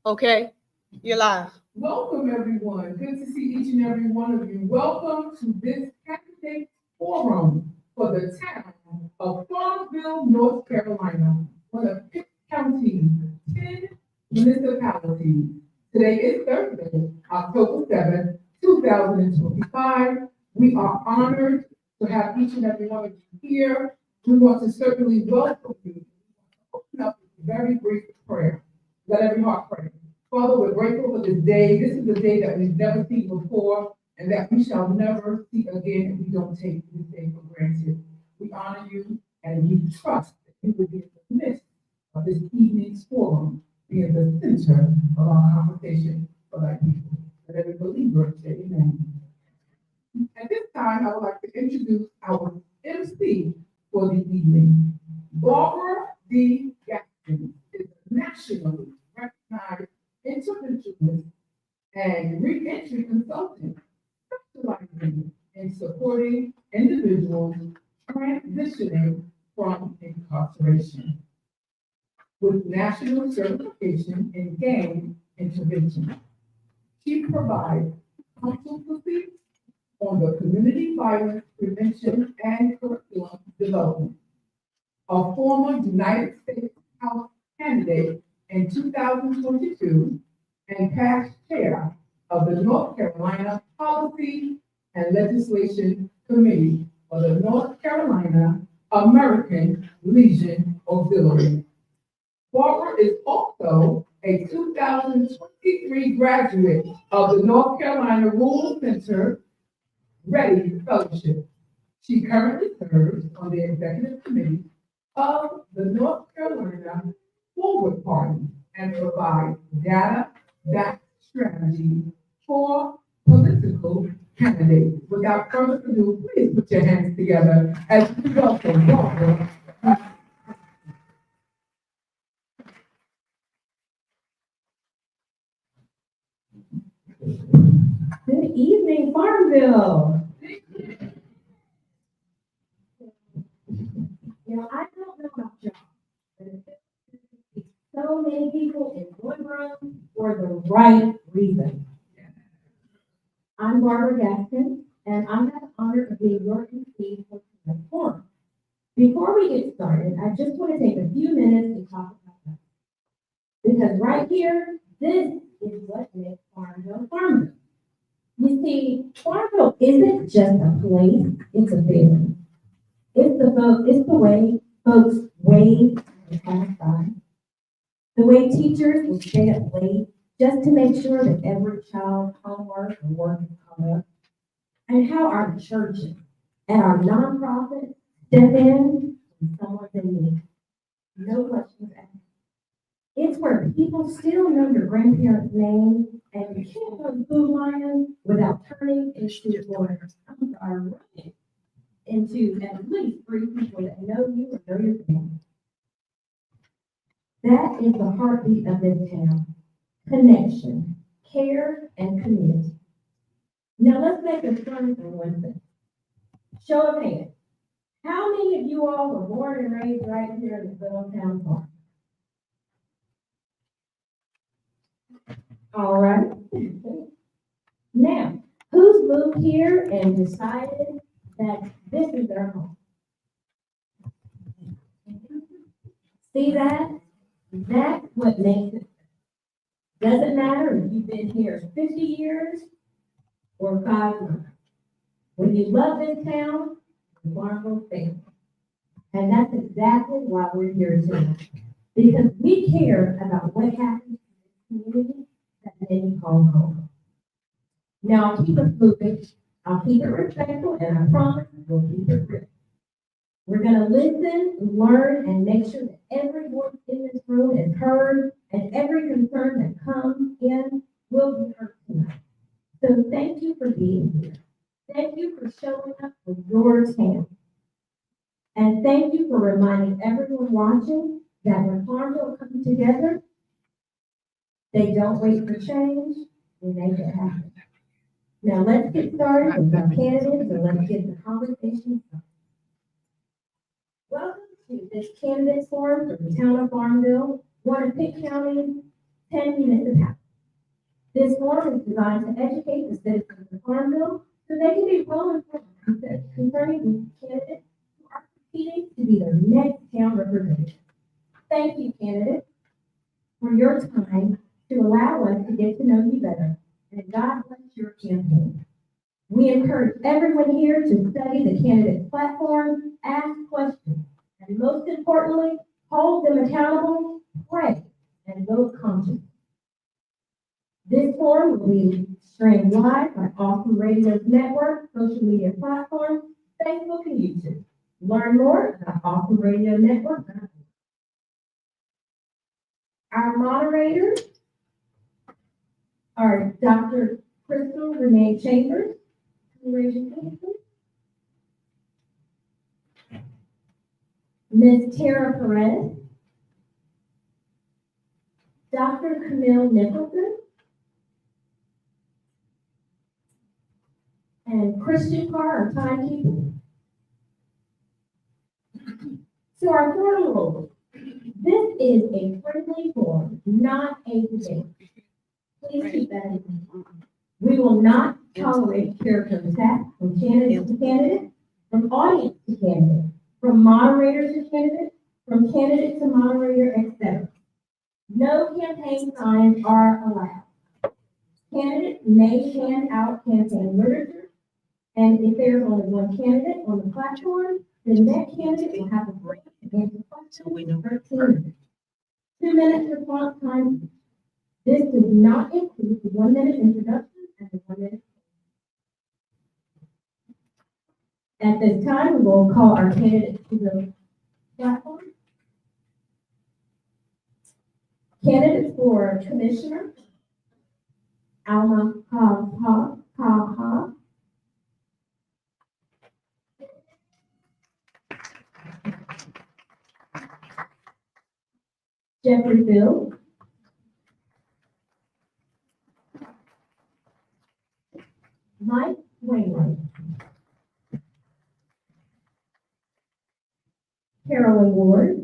Okay, you're live. Welcome, everyone. Good to see each and every one of you. Welcome to this candidate forum for the town of Farmville, North Carolina, one of 6 counties, 10 municipalities. Today is Thursday, October 7th, 2025. We are honored to have each and every one of you here. We want to certainly welcome you. Open up with a very brief prayer. Let every heart pray. Father, we're grateful for this day. This is a day that we've never seen before and that we shall never see again if we don't take this day for granted. We honor you and we trust that you will be in the midst of this evening's forum, be in the center of our conversation for thy people. Let every believer say amen. At this time, I would like to introduce our MC for the evening. Barbara D. Gaston is a nationally recognized interventionist and re-entry consultant specializing in supporting individuals transitioning from incarceration with national certification in gang intervention. She provides consultancy on the community violence prevention and curriculum development. A former United States House candidate in 2022 and past chair of the North Carolina Policy and Legislation Committee for the North Carolina American Legion Auxiliary. Barbara is also a 2023 graduate of the North Carolina Rural Center Ready Fellowship. She currently serves on the executive committee of the North Carolina Forward Party and provides data-backed strategy for political candidates. Without further ado, please put your hands together as we welcome Barbara. Good evening, Farmville. I don't know about y'all, but so many people in one room for the right reason. I'm Barbara Gaston, and I have the honor of being your MC for tonight's forum. Before we get started, I just want to take a few minutes to talk about that. Because right here, this is what makes Farmville Farmville. You see, Farmville isn't just a place, it's a feeling. It's the way folks wave and pass by. The way teachers will stay up late just to make sure that every child's homework and work is caught up. And how our churches and our nonprofits step in when someone's in need. No questions asked. It's where people still know your grandparents' name and you can't go to Food Lion without turning into running into at least 3 people that know you or know your family. That is the heartbeat of this town. Connection, care, and community. Now let's make a fun for one thing. Show of hands. How many of you all were born and raised right here in the little town park? All right. Now, who's moved here and decided that this is their home? See that? That's what makes it. Doesn't matter if you've been here 50 years or 5 months. When you love this town, you're Farmville family. And that's exactly why we're here tonight. Because we care about what happens in this community that many call home. Now, I'll keep it moving. I'll keep it respectful, and I promise we'll keep it real. We're going to listen, learn, and make sure that every voice in this room is heard, and every concern that comes in will be heard tonight. So thank you for being here. Thank you for showing up for your town. And thank you for reminding everyone watching that when Farmville comes together, they don't wait for change, they make it happen. Now let's get started with our candidates and let's get the conversation started. Welcome to this candidate forum for the town of Farmville, one of Pitt County's 10 municipalities. This forum is designed to educate the citizens of Farmville so they can be well informed concerning the candidates who are competing to be their next town representative. Thank you, candidates, for your time to allow us to get to know you better, and God bless your campaign. We encourage everyone here to study the candidate's platform, ask questions, and most importantly, hold them accountable, pray, and vote consciously. This forum will be streamed live on Awesome Radio's network, social media platforms, Facebook, and YouTube. Learn more at Awesome Radio Network. Our moderators are Dr. Crystal Renee Chambers. Raise your hand, please. Ms. Tara Perez, Dr. Camille Nicholson, and Christian Carr, our timekeeper. So our forum rules. This is a friendly forum, not a debate. Please keep that in mind. We will not tolerate character attacks from candidate to candidate, from audience to candidate, from moderator to candidate, from candidate to moderator, etc. No campaign signs are allowed. Candidates may hand out campaign literature, and if there's only one candidate on the platform, then that candidate will have a break to answer questions for 13 minutes. 2 minutes response time. This does not include the 1 minute introduction and the 1 minute. At this time, we will call our candidates to the platform. Candidates for Commissioner, Alma Ha. Jeffrey Bill. Mike Wainwright. Carolyn Ward.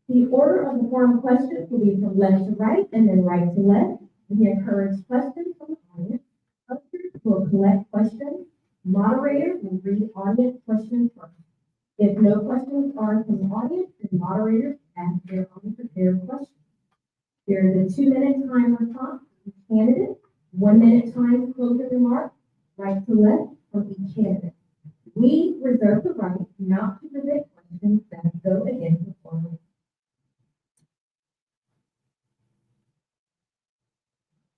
The order of the forum questions will be from left to right and then right to left. We encourage questions from the audience. Others will collect questions. Moderator will read audience questions first. If no questions are from the audience, then moderators ask their own prepared questions. There is a 2 minute time response from each candidate, 1 minute time closing remarks, right to left from each candidate. We reserve the right not to present questions that go against the forum.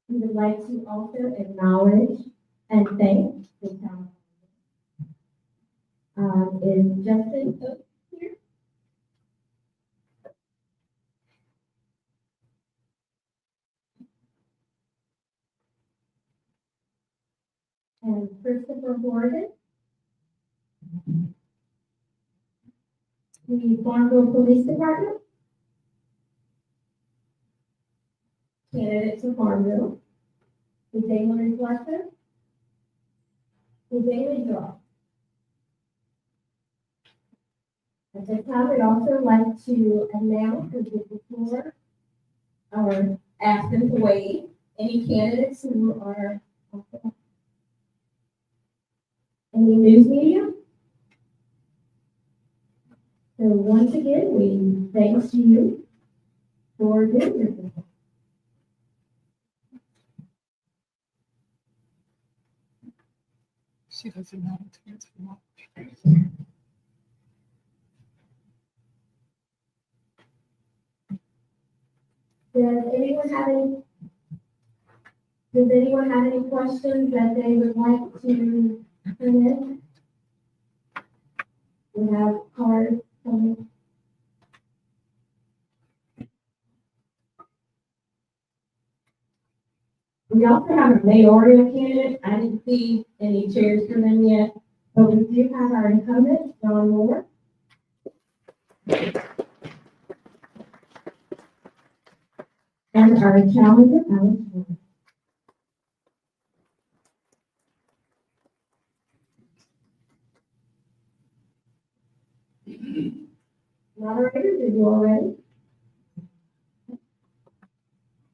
We would like to also acknowledge and thank the town. Is Justin Oak here? And Christopher Gordon. The Farmville Police Department. Candidate to Farmville. The daily reflector. The daily draw. At this time, we'd also like to announce or give the floor or ask them to waive any candidates who are any news media. So once again, we thank you for doing this. She doesn't know to answer more. Does anyone have any questions that they would like to bring in? We have cards coming. We also have a mayoral candidate. I didn't see any chairs for them yet. So we do have our incumbent, John Moore. And our challenger, Alex Moore. Moderators, are you all ready?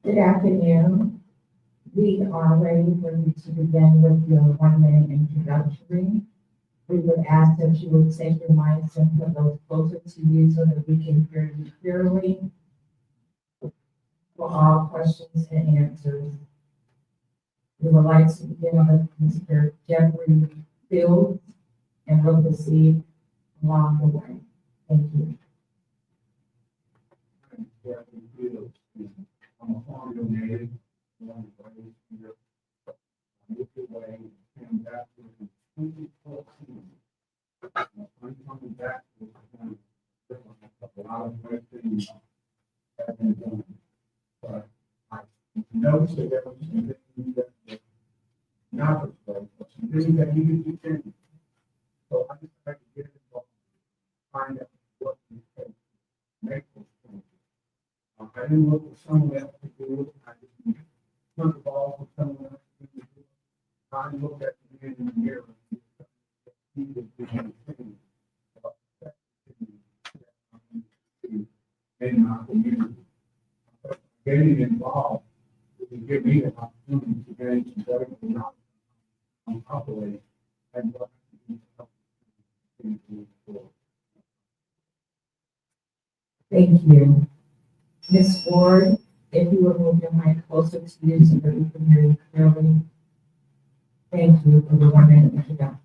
Good afternoon. We are ready for you to begin with your 1-minute introduction. We would ask that you would take your mics and put those closer to you so that we can hear you clearly for all questions and answers. We would like to begin with Mr. Jeffrey Fields and we'll proceed along the way. Thank you. I'm a Farmville native, born and raised here. I moved away, came back in 2014. I'm coming back with a lot of great things have been done. But I noticed that there was some things that were not as great, but some things that needed to change. So I decided to get involved, find out what we could make those changes. I didn't look for someone else to do it. I didn't put the ball for someone else to do it. I looked at the man in the mirror. He was doing things in my community. Getting involved would give me an opportunity to gain some better knowledge on operating and what I can do to help things move forward. Thank you. Ms. Ford, if you would move your mic closer to you so that we can hear you clearly. Thank you for the 1-minute introduction.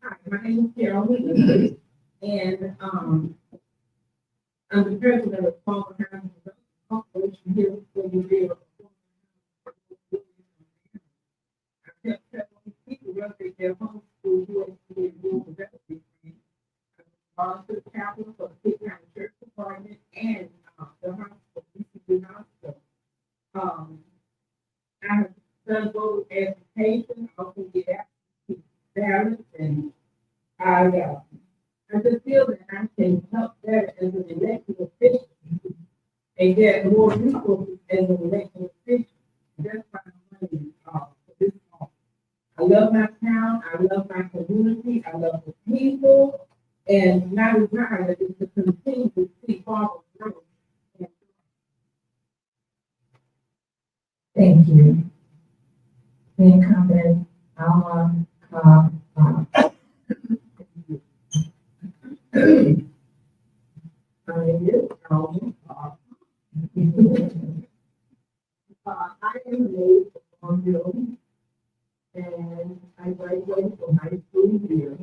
Hi, my name is Carol Whitley, and I'm the president of Farmville Municipal Corporation here for the real. I help several people renovate their homes through USDA rural development. Volunteer capital for the Big County Church Department and the hospital, BCB Hospital. I have done both education, also get access balance, and I just feel that I can help better as an elected official and get more resources as an elected official. That's why I'm running for this call. I love my town, I love my community, I love the people, and my desire is to continue to see Farmville grow. Thank you. The incumbent, Alma Cobb. I am native of Farmville, and I graduated from high school here.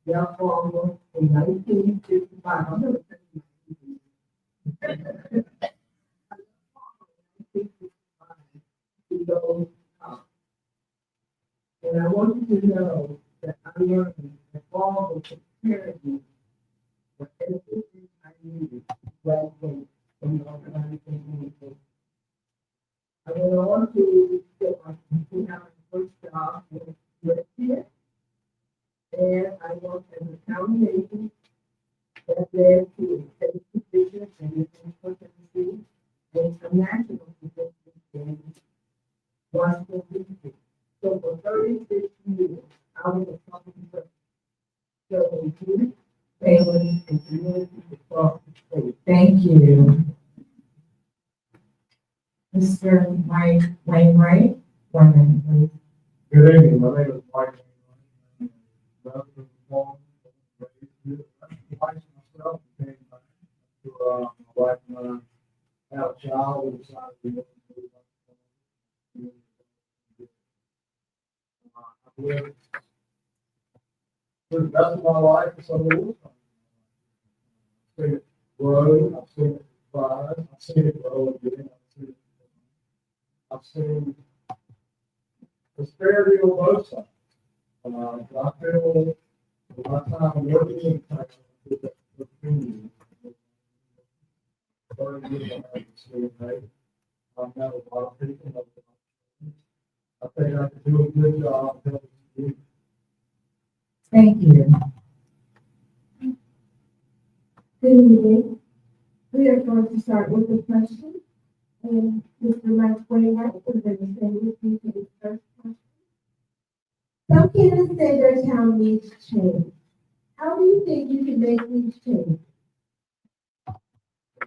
Therefore, in 1955, I'm going to and I want you to know that I learned that all was prepared me for everything I needed to graduate from the organization. I went on to get my first job with here, and I worked as an accounting agent that led to a state position and a national position in Washington, D.C. So for 36 years, I was a public servant. So youth, families, and communities across the state. Thank you. Mr. Mike Wainwright, 1 minute, please. Good evening, my name is Mike. Myself came back to my wife and I had a child. We decided to move I've lived for the rest of my life in some of the woods. I've seen it grow, I've seen it rise, I've seen it grow again, I've seen prosperity on both sides. I feel my time working in town with the community. 30 years I have seen, right? I've met a lot of people. I think I can do a good job helping the community. Thank you. Good evening. We are going to start with the question. And Mr. Mike Wainwright is going to say with you to the first question. Some candidates say their town needs change. How do you think you can make these changes?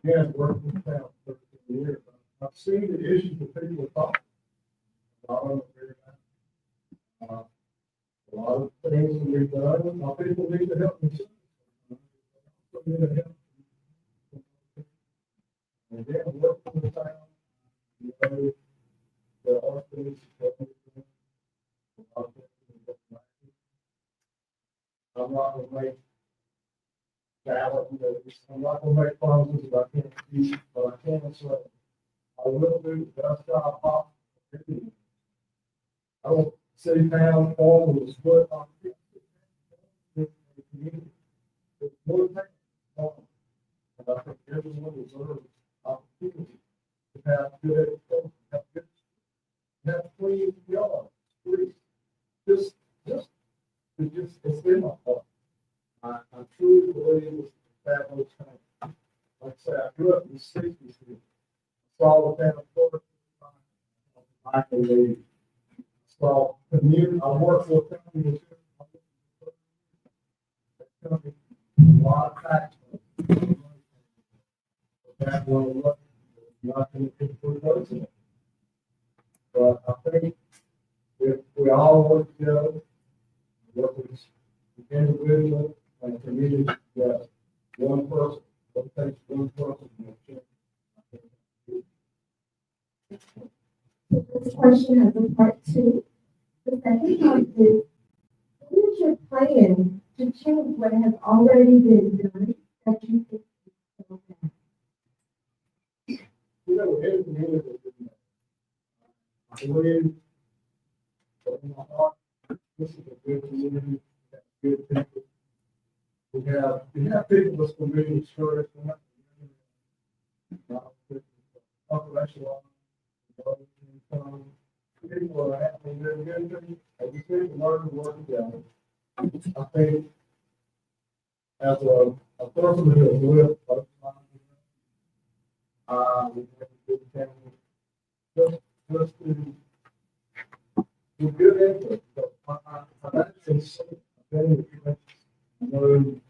Again, working with town for years, I've seen the issues that people talk. A lot of them are very bad. A lot of things that we've done, my people need to help themselves. They need to help. And again, working with town, you know, there are things that we do. A lot of things that we do. I'm not gonna make ballot, I'm not gonna make promises that I can't keep, but I can say, I will do the best job possible. I don't sit down on the split on the community. It's more than that. And I think everyone deserves opportunity to have good education, have clean yards, streets. It's in my heart. I truly believe that was time. Like I said, I grew up in the sixties here. Saw the town first. I believe. Saw community. I worked for a company. A lot of tax. That will look nothing to propose it. But I think if we all work together, work with individual and community, that one person, what takes one person to change. This question has a part two. The second part is, what is your plan to change what has already been done that you think is so bad? You know, every community is in that. I believe that in my heart, this is a good community, good people. We have people that's community service. Population. People are happy, they're good, and we need to learn to work together. I think as a person who has lived both sides, we have a good family. Just to good input. So I've actually seen, I've been in the community, I know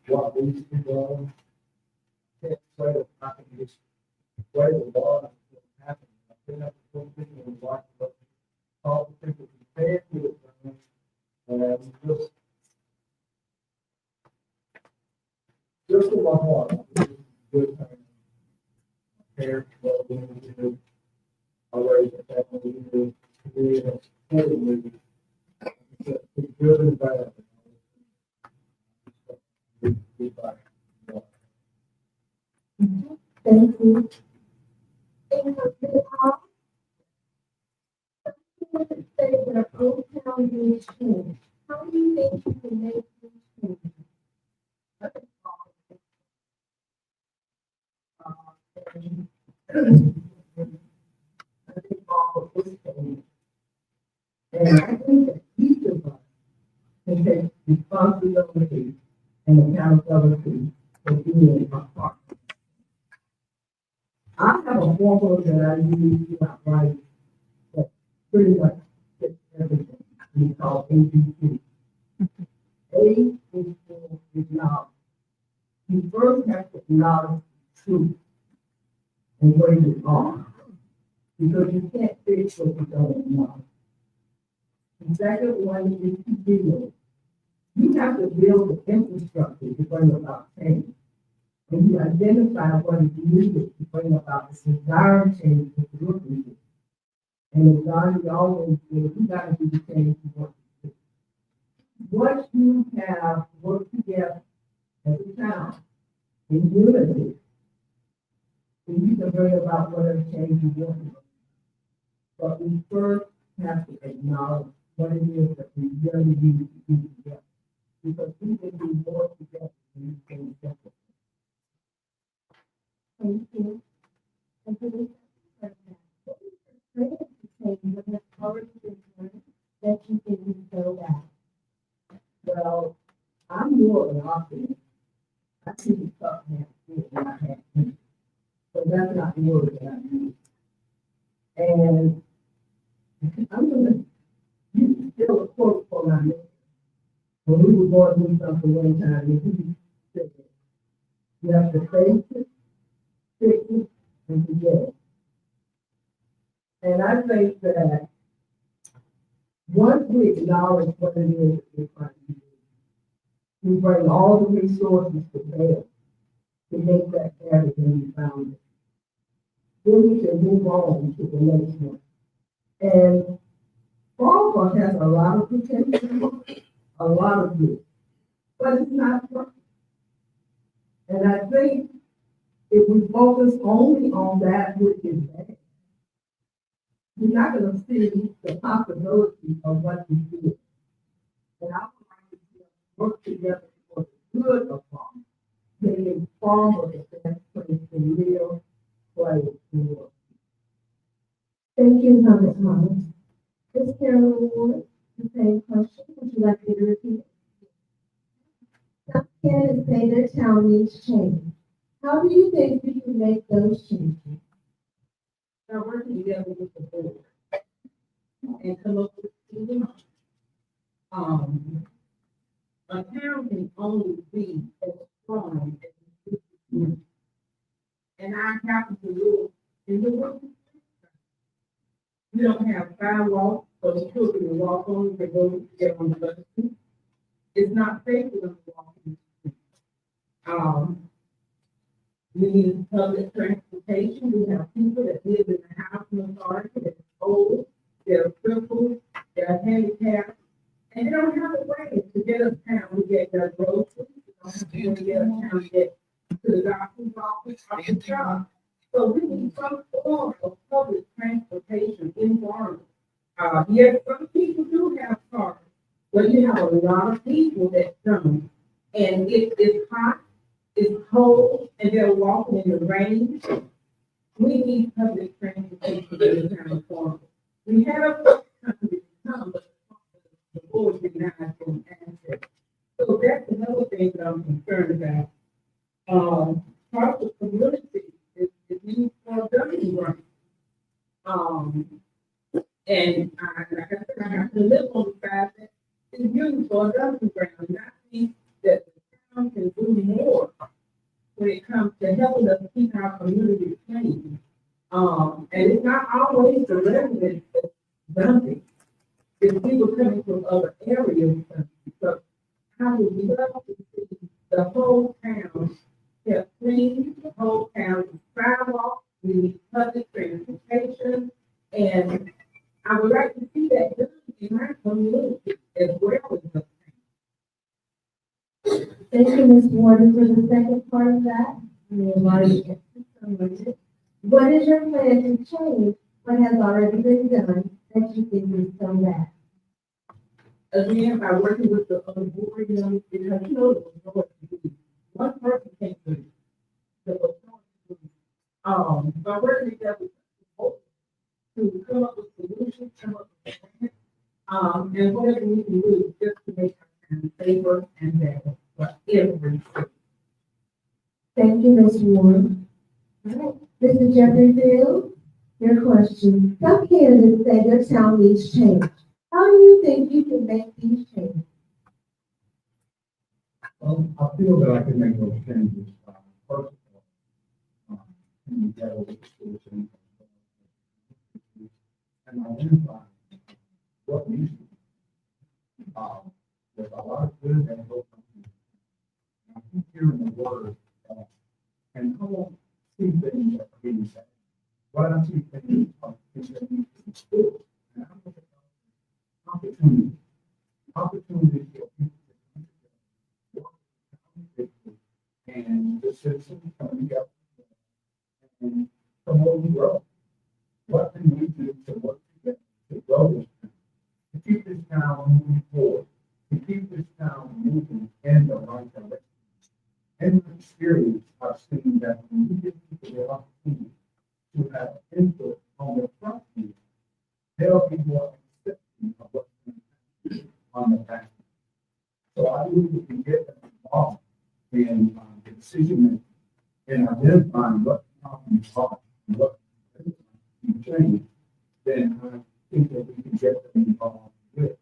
what needs to be done. I can't say that I can just play the ball and it happen. I've been up to people in life, but all the people who can't do it, and just in my heart, it's a good thing. Parents, well, being, I raised a family, we have supported me. It's good and bad. Thank you. In the house, you would say that Old Town needs change. How do you think you can make these changes? I think all of this thing. And I think that each of us can take responsibility and accountability for being a part. I have a formula that I use throughout life that pretty much fits everything. It's called ABC. A is for acknowledge. You first have to acknowledge the truth and what you are, because you can't fix what you don't acknowledge. The second one is to build. You have to build the infrastructure to bring about change. When you identify what is needed to bring about the desired change that you're looking for. And as Donnie always says, you got to do the change you want to do. Once you have worked together as a town in unity, then you can bring about whatever change you want to do. But we first have to acknowledge what it is that we really need to do together. Because we can do more together than we can separate. Thank you. And for this question, what is your plan to change what has already been done that you think is so bad? Well, I see the cup now, and I have, so that's not the word that I use. And I'm gonna use still a quote for my neighbor. When we were going through something one time, and he said, you have to face it, fix it, and forget it. And I think that once we acknowledge what it is that we're trying to do, we bring all the resources to bear to make that better than we found it. Then we can move on to the next one. And Farmville has a lot of potential, a lot of good, but it's not perfect. And I think if we focus only on that which is bad, we're not going to see the possibility of what we do. And I would like to see us work together for the good of farmers, making Farmville the best place to live, play, and work. Thank you, Thomas Thomas. Ms. Carolyn Ward, the same question. Would you like me to repeat it? Some candidates say their town needs change. How do you think we can make those changes? Now, working together with the board and come up with even, a town can only be as strong as its community. And I happen to live in the world. We don't have sidewalks for the children to walk on, to go to get on the bus. It's not safe for them to walk in the street. We need public transportation. We have people that live in the housing authority that are old, they're crippled, they're handicapped, and they don't have a way to get uptown to get their groceries. They don't have a way to get uptown to get to the doctor's office or the job. So we need some form of public transportation in Farmville. Yes, some people do have cars, but you have a lot of people that don't. And if it's hot, it's cold, and they're walking in the rain, we need public transportation in the town of Farmville. We have companies come, but the board denies them access. So that's another thing that I'm concerned about. Part of the community is used for dumping ground. And like I said, I have to live on the side that is used for a dumping ground. And I think that the town can do more when it comes to helping us keep our community clean. And it's not always the residents that's dumping. It's people coming from other areas. So I would love to see the whole town kept clean, the whole town is sidewalks, we need public transportation, and I would like to see that done in my community as well as the Thank you, Ms. Warden, for the second part of that. What is your plan to change what has already been done that you think is so bad? again, by working with the other board members, because you know, the majority, one person can't do it. The majority do it. By working together with the board to come up with solutions, come up with plans, and whatever we can do just to make our town safer and better for every city. Thank you, Ms. Warren. All right, Mr. Jeffrey Field, your question. Some candidates say their town needs change. How do you think you can make these changes? I feel that I can make those changes, first of all, together with the schools and identify what needs to be. There's a lot of good and hope. I keep hearing the word, and I won't see things that are being said. What I see things are things that need to be good. And I'm looking for opportunities for people to come together, and the citizens come together and promote and grow. What can we do to work together to grow this town, to keep this town moving forward, to keep this town moving in the right direction? In my experience, I've seen that when we give people the opportunity to have input on the front end, they'll be more accepting of what's going to happen on the back end. So I believe we can get them involved in the decision making and identifying what problems are, and what can change, then I think that we can get them involved with.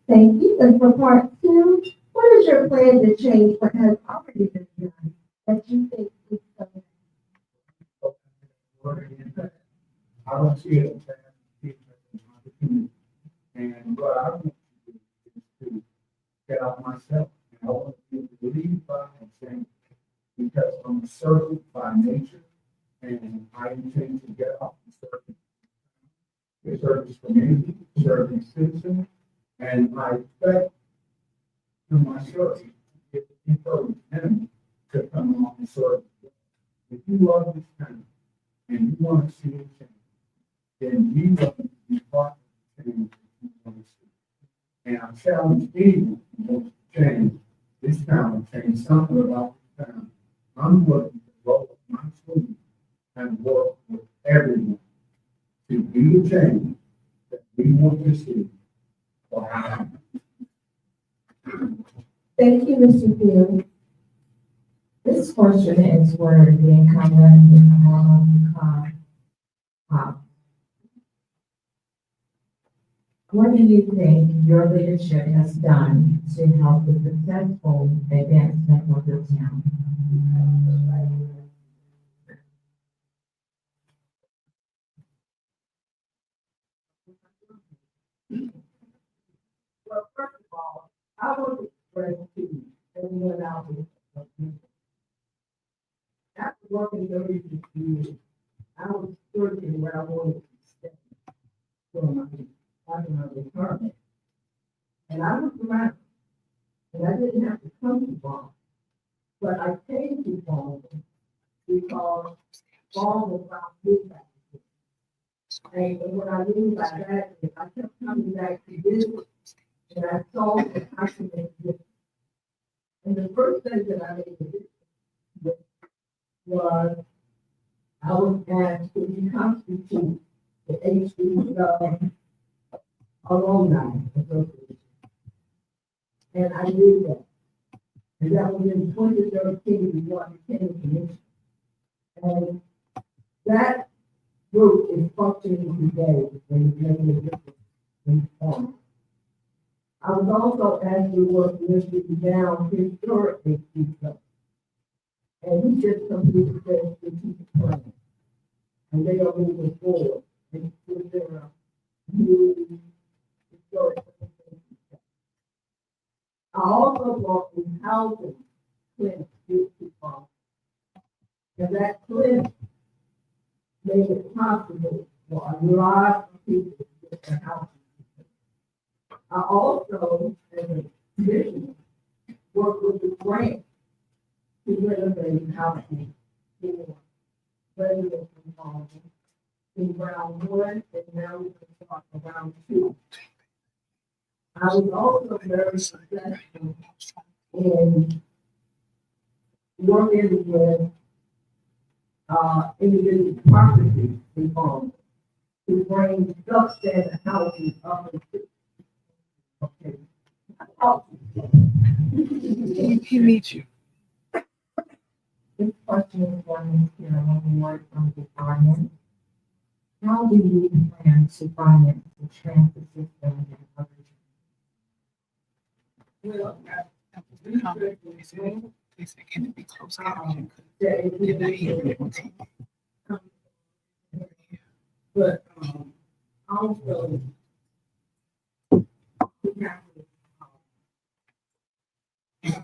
Thank you. And for part two, what is your plan to change what has already been done that you think is so? I don't see it as an opportunity. And what I want to do is to get out myself. And I want to lead by example. Because I'm a servant by nature, and I intend to get out and serve the service community, serving citizens, and I expect through my service to encourage them to come along and serve. If you love this town and you want to see it change, then you want to be part of the change that you want to see. And I challenge anyone who wants to change this town, change something about this town. I'm willing to roll up my sleeves and work with everyone to do the change that we want to see for our town. Thank you, Mr. Field. This question is where the incumbent, what do you think your leadership has done to help the successful advancement of your town? Well, first of all, I want to express to everyone out there, after working 36 years, I was searching where I wanted to stay for my retirement. And I looked around, and I didn't have to come to Farmville, but I came to Farmville because Farmville found me back. And what I mean by that is I kept coming back to visit, and I saw that I could make a difference. And the first thing that I made a difference with was I was asked to reconstitute the HD Alumni Association. And I did that. And that was in 2013 before I became a commissioner. And that group is functioning today and is making a difference in Farmville. I was also asked to work with the down historic HD. And he just completed their strategic plan. And they are moving forward. And with their new historic. I also brought in housing clinic to people. And that clinic made it possible for a lot of people to get their housing. I also, as a commissioner, work with the grant to renovate housing for residents in Farmville in round one, and now we're going to start around two. I was also very successful in working with individual properties in Farmville to bring substandard housing up into. Okay. Oh. He needs you. This question is from Ms. Carolyn Ward from the Finance. How do you plan to finance the transit system and other? Well, They said, can it be closed caption? that is Did not hear it. but also we have to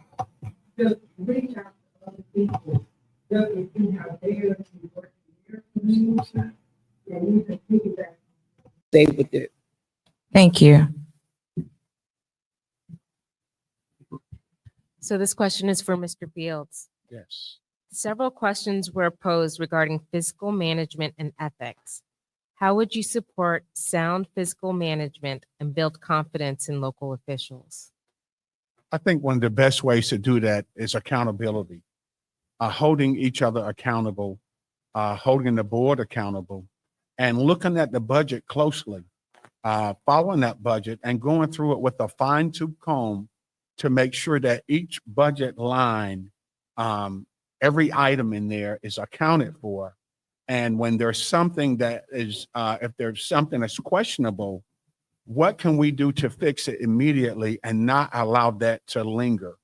just reach out to other people, just to see how they are working in their community, and you can piggyback. Stay with it. Thank you. So this question is for Mr. Fields. Yes. Several questions were posed regarding fiscal management and ethics. How would you support sound fiscal management and build confidence in local officials? I think one of the best ways to do that is accountability, holding each other accountable, holding the board accountable, and looking at the budget closely following that budget and going through it with a fine tooth comb to make sure that each budget line, every item in there is accounted for. And when there's something that is, if there's something that's questionable, what can we do to fix it immediately and not allow that to linger?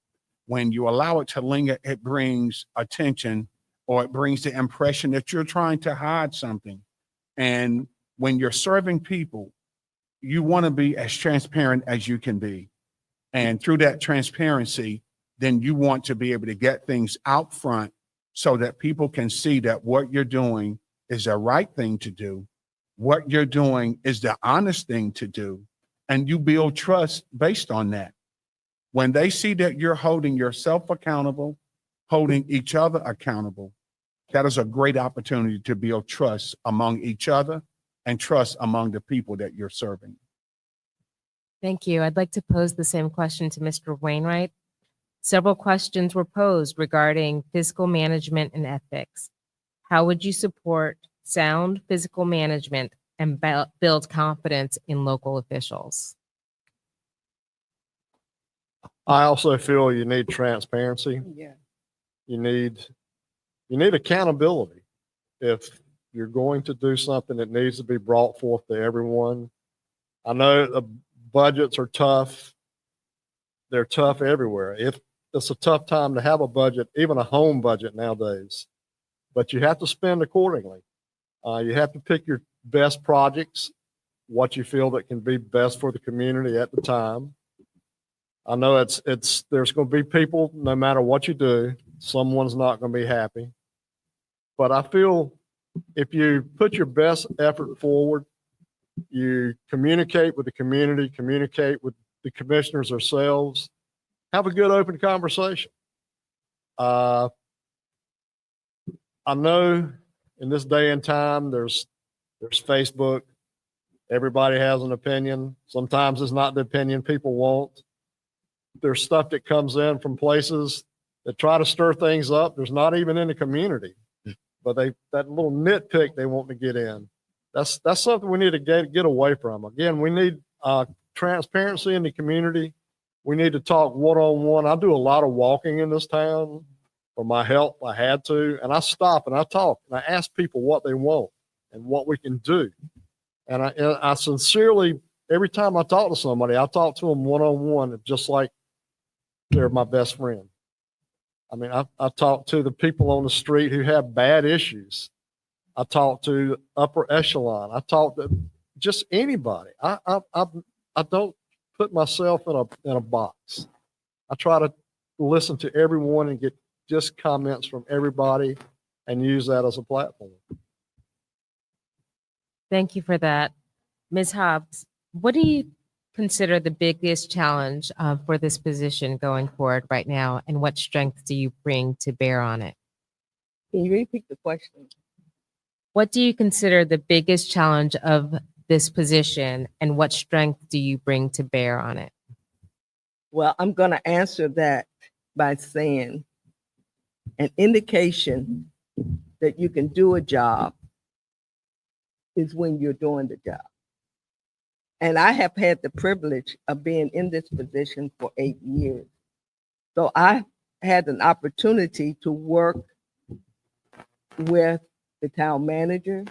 When you allow it to linger, it brings attention, or it brings the impression that you're trying to hide something. And when you're serving people, you want to be as transparent as you can be. And through that transparency, then you want to be able to get things out front so that people can see that what you're doing is the right thing to do. What you're doing is the honest thing to do. And you build trust based on that. When they see that you're holding yourself accountable, holding each other accountable, that is a great opportunity to build trust among each other and trust among the people that you're serving. Thank you. I'd like to pose the same question to Mr. Wainwright. Several questions were posed regarding fiscal management and ethics. How would you support sound fiscal management and build confidence in local officials? I also feel you need transparency. Yeah. You need accountability. If you're going to do something, it needs to be brought forth to everyone. I know the budgets are tough. They're tough everywhere. It's a tough time to have a budget, even a home budget nowadays, but you have to spend accordingly. You have to pick your best projects, what you feel that can be best for the community at the time. I know there's going to be people, no matter what you do, someone's not going to be happy. But I feel if you put your best effort forward, you communicate with the community, communicate with the commissioners themselves, have a good open conversation. I know in this day and time, there's Facebook. Everybody has an opinion. Sometimes it's not the opinion people want. There's stuff that comes in from places that try to stir things up. There's not even in the community, but that little nitpick they want to get in. That's something we need to get away from. Again, we need transparency in the community. We need to talk one-on-one. I do a lot of walking in this town for my health. I had to, and I stop and I talk and I ask people what they want and what we can do. And I sincerely, every time I talk to somebody, I talk to them one-on-one, just like they're my best friend. I mean, I talk to the people on the street who have bad issues. I talk to upper echelon. I talk to just anybody. I don't put myself in a box. I try to listen to everyone and get just comments from everybody and use that as a platform. Thank you for that. Ms. Hobbs, what do you consider the biggest challenge for this position going forward right now, and what strengths do you bring to bear on it? Can you repeat the question? What do you consider the biggest challenge of this position, and what strength do you bring to bear on it? Well, I'm going to answer that by saying an indication that you can do a job is when you're doing the job. And I have had the privilege of being in this position for 8 years. So I had an opportunity to work with the town manager,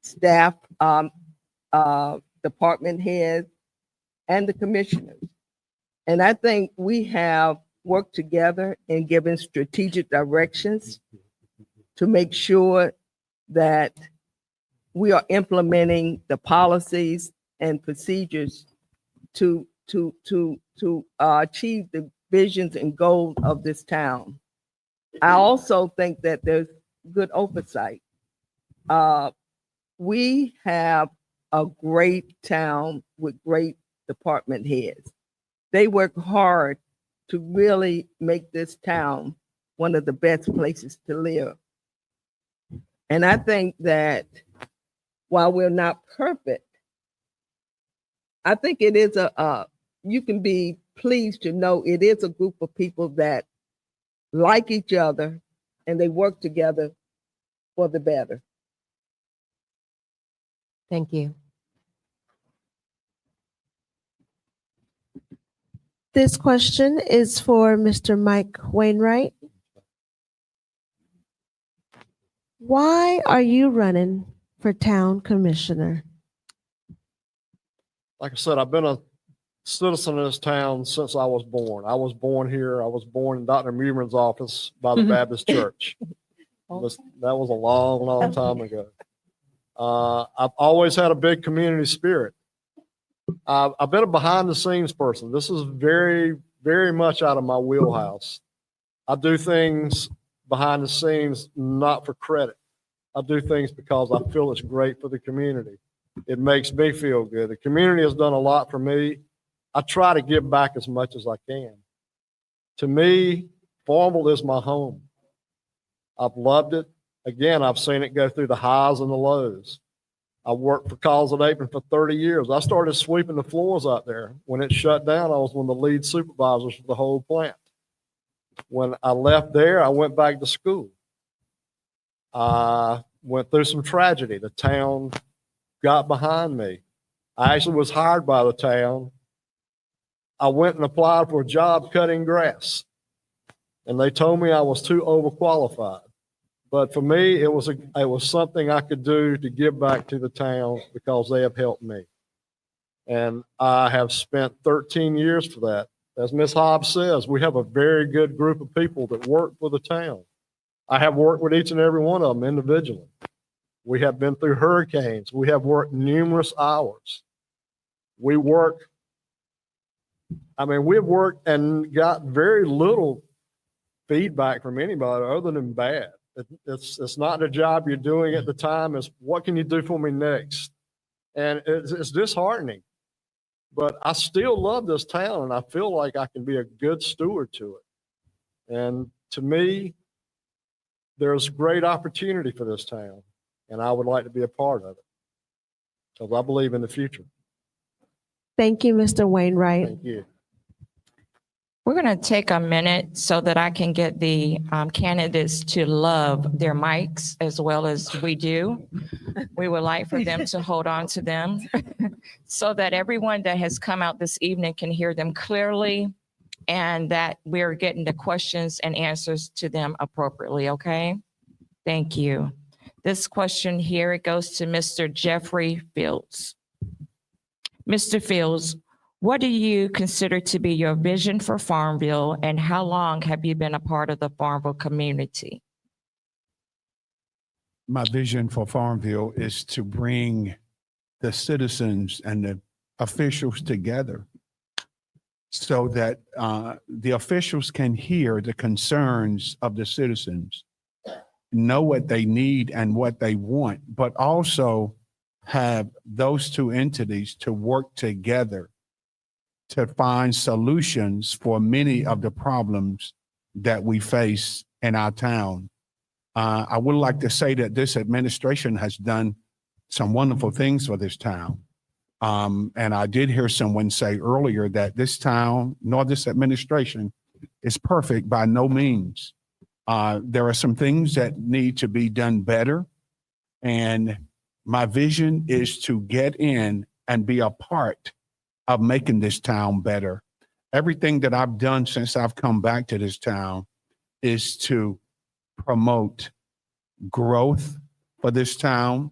staff, department heads, and the commissioners. And I think we have worked together in giving strategic directions to make sure that we are implementing the policies and procedures to achieve the visions and goals of this town. I also think that there's good oversight. We have a great town with great department heads. They work hard to really make this town one of the best places to live. And I think that while we're not perfect, I think it is you can be pleased to know it is a group of people that like each other and they work together for the better. Thank you. This question is for Mr. Mike Wainwright. Why are you running for town commissioner? Like I said, I've been a citizen of this town since I was born. I was born here. I was born in Dr. Mewman's office by the Baptist Church. That was a long, long time ago. I've always had a big community spirit. I've been a behind the scenes person. This is very, very much out of my wheelhouse. I do things behind the scenes, not for credit. I do things because I feel it's great for the community. It makes me feel good. The community has done a lot for me. I try to give back as much as I can. To me, Farmville is my home. I've loved it. Again, I've seen it go through the highs and the lows. I worked for Cause and Apron for 30 years. I started sweeping the floors out there. When it shut down, I was one of the lead supervisors for the whole plant. When I left there, I went back to school. I went through some tragedy. The town got behind me. I actually was hired by the town. I went and applied for a job cutting grass, and they told me I was too overqualified. But for me, it was something I could do to give back to the town because they have helped me. And I have spent 13 years for that. As Ms. Hobbs says, we have a very good group of people that work for the town. I have worked with each and every one of them individually. We have been through hurricanes. We have worked numerous hours. We've worked and got very little feedback from anybody other than bad. It's not the job you're doing at the time. It's what can you do for me next? And it's disheartening. But I still love this town, and I feel like I can be a good steward to it. And to me, there's great opportunity for this town, and I would like to be a part of it because I believe in the future. Thank you, Mr. Wainwright. Thank you. We're going to take a minute so that I can get the candidates to love their mics as well as we do. We would like for them to hold on to them so that everyone that has come out this evening can hear them clearly and that we're getting the questions and answers to them appropriately, okay? Thank you. This question here, it goes to Mr. Jeffrey Fields. Mr. Fields, what do you consider to be your vision for Farmville, and how long have you been a part of the Farmville community? My vision for Farmville is to bring the citizens and the officials together so that the officials can hear the concerns of the citizens, know what they need and what they want, but also have those two entities to work together to find solutions for many of the problems that we face in our town. I would like to say that this administration has done some wonderful things for this town. And I did hear someone say earlier that this town, nor this administration, is perfect by no means. There are some things that need to be done better. And my vision is to get in and be a part of making this town better. Everything that I've done since I've come back to this town is to promote growth for this town,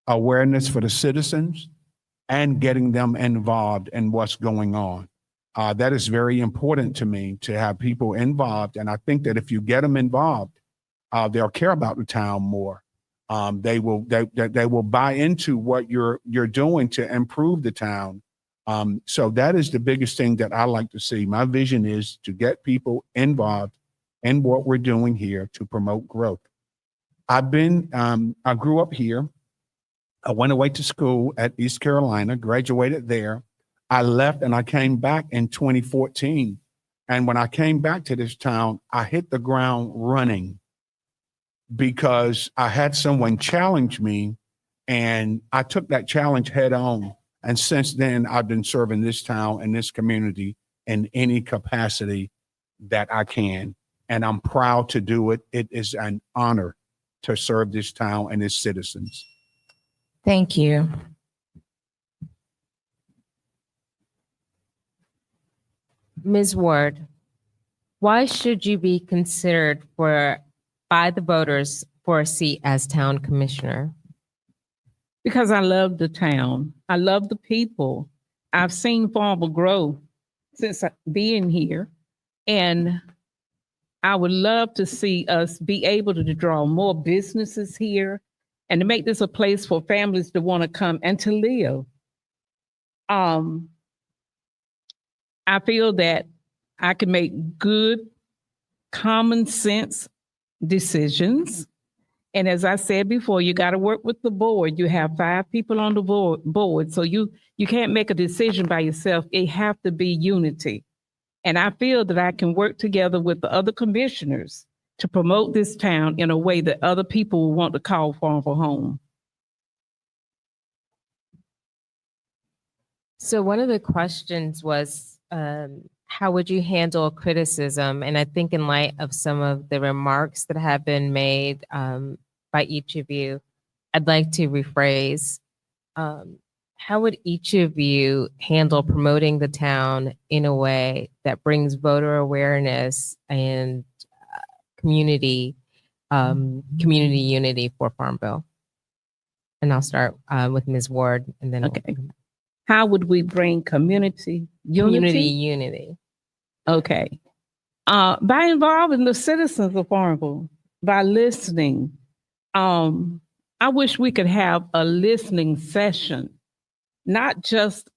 awareness for the citizens, and getting them involved in what's going on. That is very important to me, to have people involved. And I think that if you get them involved, they'll care about the town more. They will buy into what you're doing to improve the town. So that is the biggest thing that I like to see. My vision is to get people involved in what we're doing here to promote growth. I grew up here. I went away to school at East Carolina, graduated there. I left and I came back in 2014. And when I came back to this town, I hit the ground running because I had someone challenge me and I took that challenge head on. And since then, I've been serving this town and this community in any capacity that I can. And I'm proud to do it. It is an honor to serve this town and its citizens. Thank you. Ms. Ward, why should you be considered by the voters for a seat as town commissioner? Because I love the town. I love the people. I've seen Farmville grow since being here. And I would love to see us be able to draw more businesses here and to make this a place for families to want to come and to live. I feel that I can make good, common sense decisions. And as I said before, you got to work with the board. You have 5 people on the board. So you can't make a decision by yourself. It have to be unity. And I feel that I can work together with the other commissioners to promote this town in a way that other people will want to call Farmville home. So one of the questions was, how would you handle criticism? And I think in light of some of the remarks that have been made by each of you, I'd like to rephrase. How would each of you handle promoting the town in a way that brings voter awareness and community unity for Farmville? And I'll start with Ms. Ward, and then Okay. How would we bring community unity? community unity. Okay. By involving the citizens of Farmville, by listening. I wish we could have a listening session, not just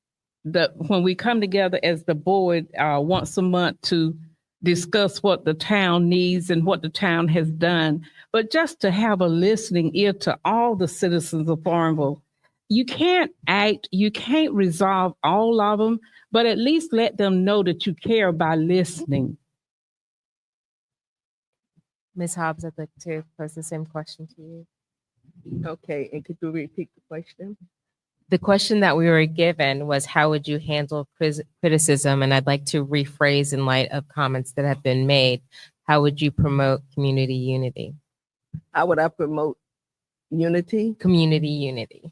when we come together as the board once a month to discuss what the town needs and what the town has done, but just to have a listening ear to all the citizens of Farmville. You can't resolve all of them, but at least let them know that you care by listening. Ms. Hobbs, I'd like to pose the same question to you. Okay, and could you repeat the question? The question that we were given was, how would you handle criticism? And I'd like to rephrase in light of comments that have been made. How would you promote community unity? How would I promote unity? Community unity.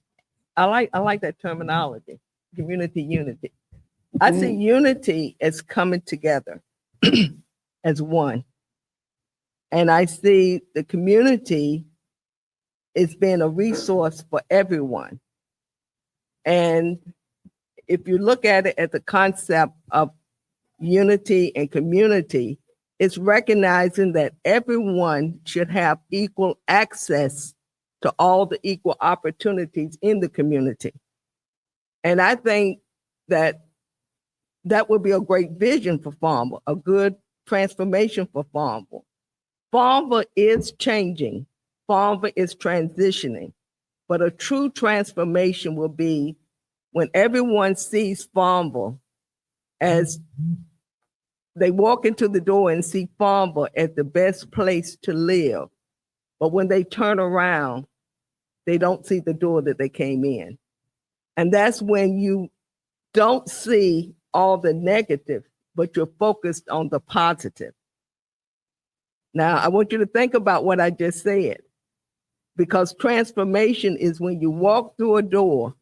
I like that terminology, community unity. I see unity as coming together as one. And I see the community as being a resource for everyone. And if you look at it at the concept of unity and community, it's recognizing that everyone should have equal access to all the equal opportunities in the community. And I think that would be a great vision for Farmville, a good transformation for Farmville. Farmville is changing. Farmville is transitioning. But a true transformation will be when everyone sees Farmville as they walk into the door and see Farmville as the best place to live. But when they turn around, they don't see the door that they came in. And that's when you don't see all the negative, but you're focused on the positive. Now, I want you to think about what I just said, because transformation is when you walk through a door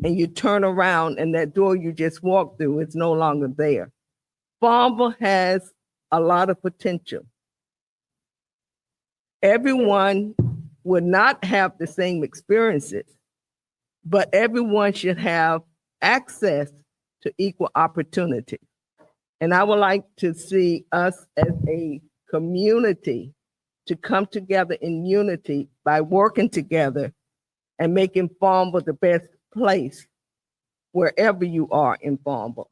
and you turn around and that door you just walked through is no longer there. Farmville has a lot of potential. Everyone would not have the same experiences, but everyone should have access to equal opportunity. And I would like to see us as a community to come together in unity by working together and making Farmville the best place wherever you are in Farmville.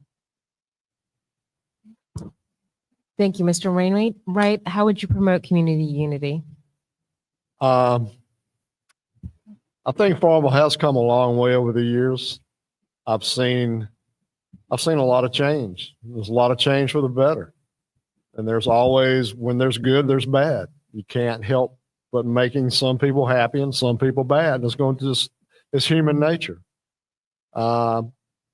Thank you, Mr. Wainwright. Right, how would you promote community unity? I think Farmville has come a long way over the years. I've seen a lot of change. There's a lot of change for the better. And there's always, when there's good, there's bad. You can't help but making some people happy and some people bad. It's human nature.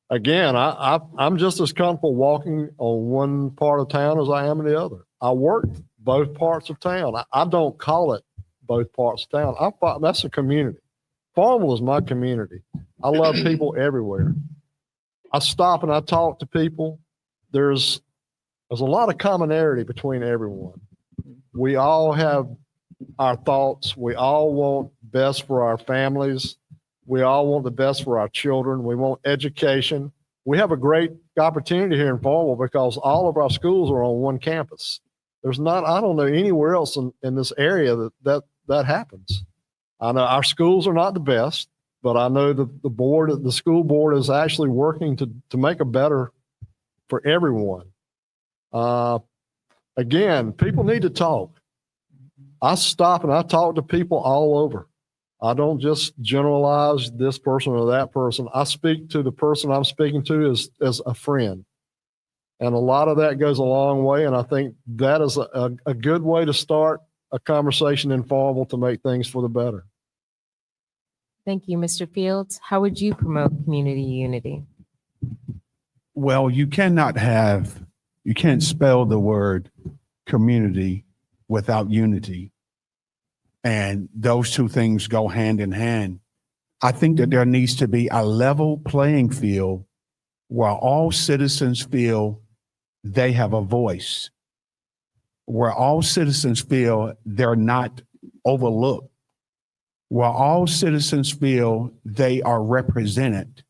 Again, I'm just as comfortable walking on one part of town as I am in the other. I work both parts of town. I don't call it both parts of town. That's a community. Farmville is my community. I love people everywhere. I stop and I talk to people. There's there's a lot of commonality between everyone. We all have our thoughts. We all want best for our families. We all want the best for our children. We want education. We have a great opportunity here in Farmville because all of our schools are on one campus. There's not, I don't know anywhere else in this area that happens. I know our schools are not the best, but I know that the school board is actually working to make it better for everyone. Again, people need to talk. I stop and I talk to people all over. I don't just generalize this person or that person. I speak to the person I'm speaking to as a friend. And a lot of that goes a long way. And I think that is a good way to start a conversation in Farmville to make things for the better. Thank you, Mr. Fields. How would you promote community unity? Well, you can't spell the word community without unity. And those two things go hand in hand. I think that there needs to be a level playing field where all citizens feel they have a voice, where all citizens feel they're not overlooked, where all citizens feel they are represented,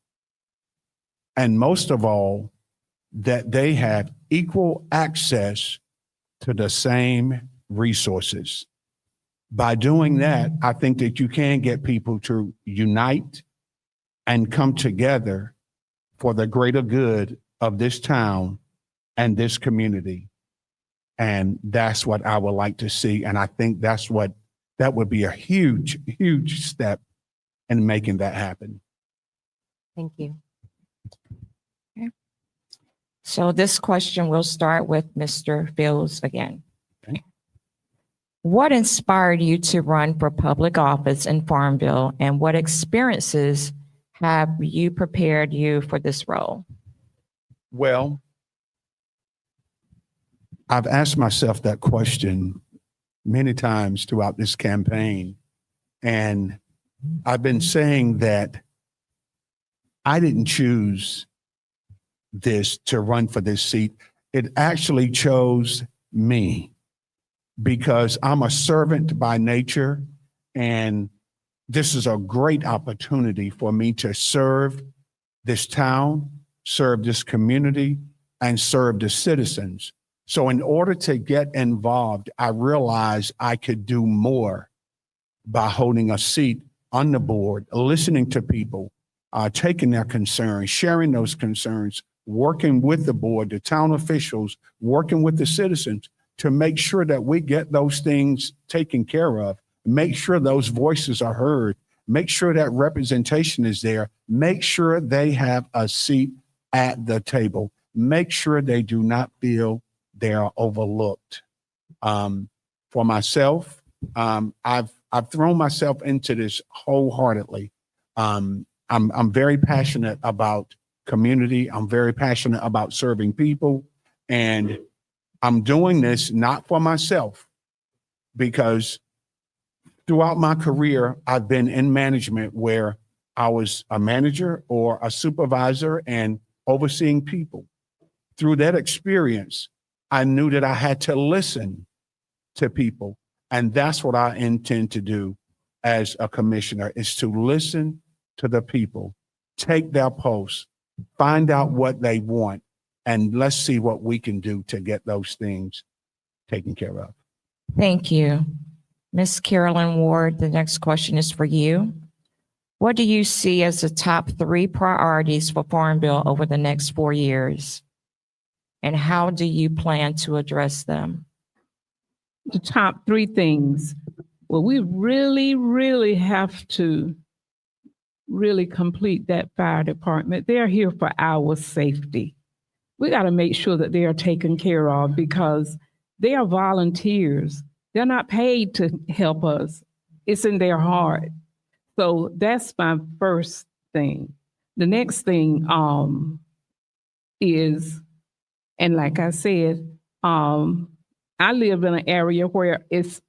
and most of all, that they have equal access to the same resources. By doing that, I think that you can get people to unite and come together for the greater good of this town and this community. And that's what I would like to see. And I think that would be a huge, huge step in making that happen. Thank you. So this question will start with Mr. Fields again. Okay. What inspired you to run for public office in Farmville, and what experiences have you prepared you for this role? Well, I've asked myself that question many times throughout this campaign. And I've been saying that I didn't choose this to run for this seat. It actually chose me because I'm a servant by nature. And this is a great opportunity for me to serve this town, serve this community, and serve the citizens. So in order to get involved, I realized I could do more by holding a seat on the board, listening to people, taking their concerns, sharing those concerns, working with the board, the town officials, working with the citizens to make sure that we get those things taken care of, make sure those voices are heard, make sure that representation is there, make sure they have a seat at the table, make sure they do not feel they are overlooked. For myself, I've thrown myself into this wholeheartedly. I'm very passionate about community. I'm very passionate about serving people, and I'm doing this not for myself, because throughout my career, I've been in management where I was a manager or a supervisor and overseeing people. Through that experience, I knew that I had to listen to people. And that's what I intend to do as a commissioner, is to listen to the people, take their pulse, find out what they want, and let's see what we can do to get those things taken care of. Thank you. Ms. Carolyn Ward, the next question is for you. What do you see as the top 3 priorities for Farmville over the next 4 years? And how do you plan to address them? The top 3 things. Well, we really have to really complete that fire department. They're here for our safety. We got to make sure that they are taken care of because they are volunteers. They're not paid to help us. It's in their heart. So that's my first thing. The next thing is, and like I said, I live in an area where it's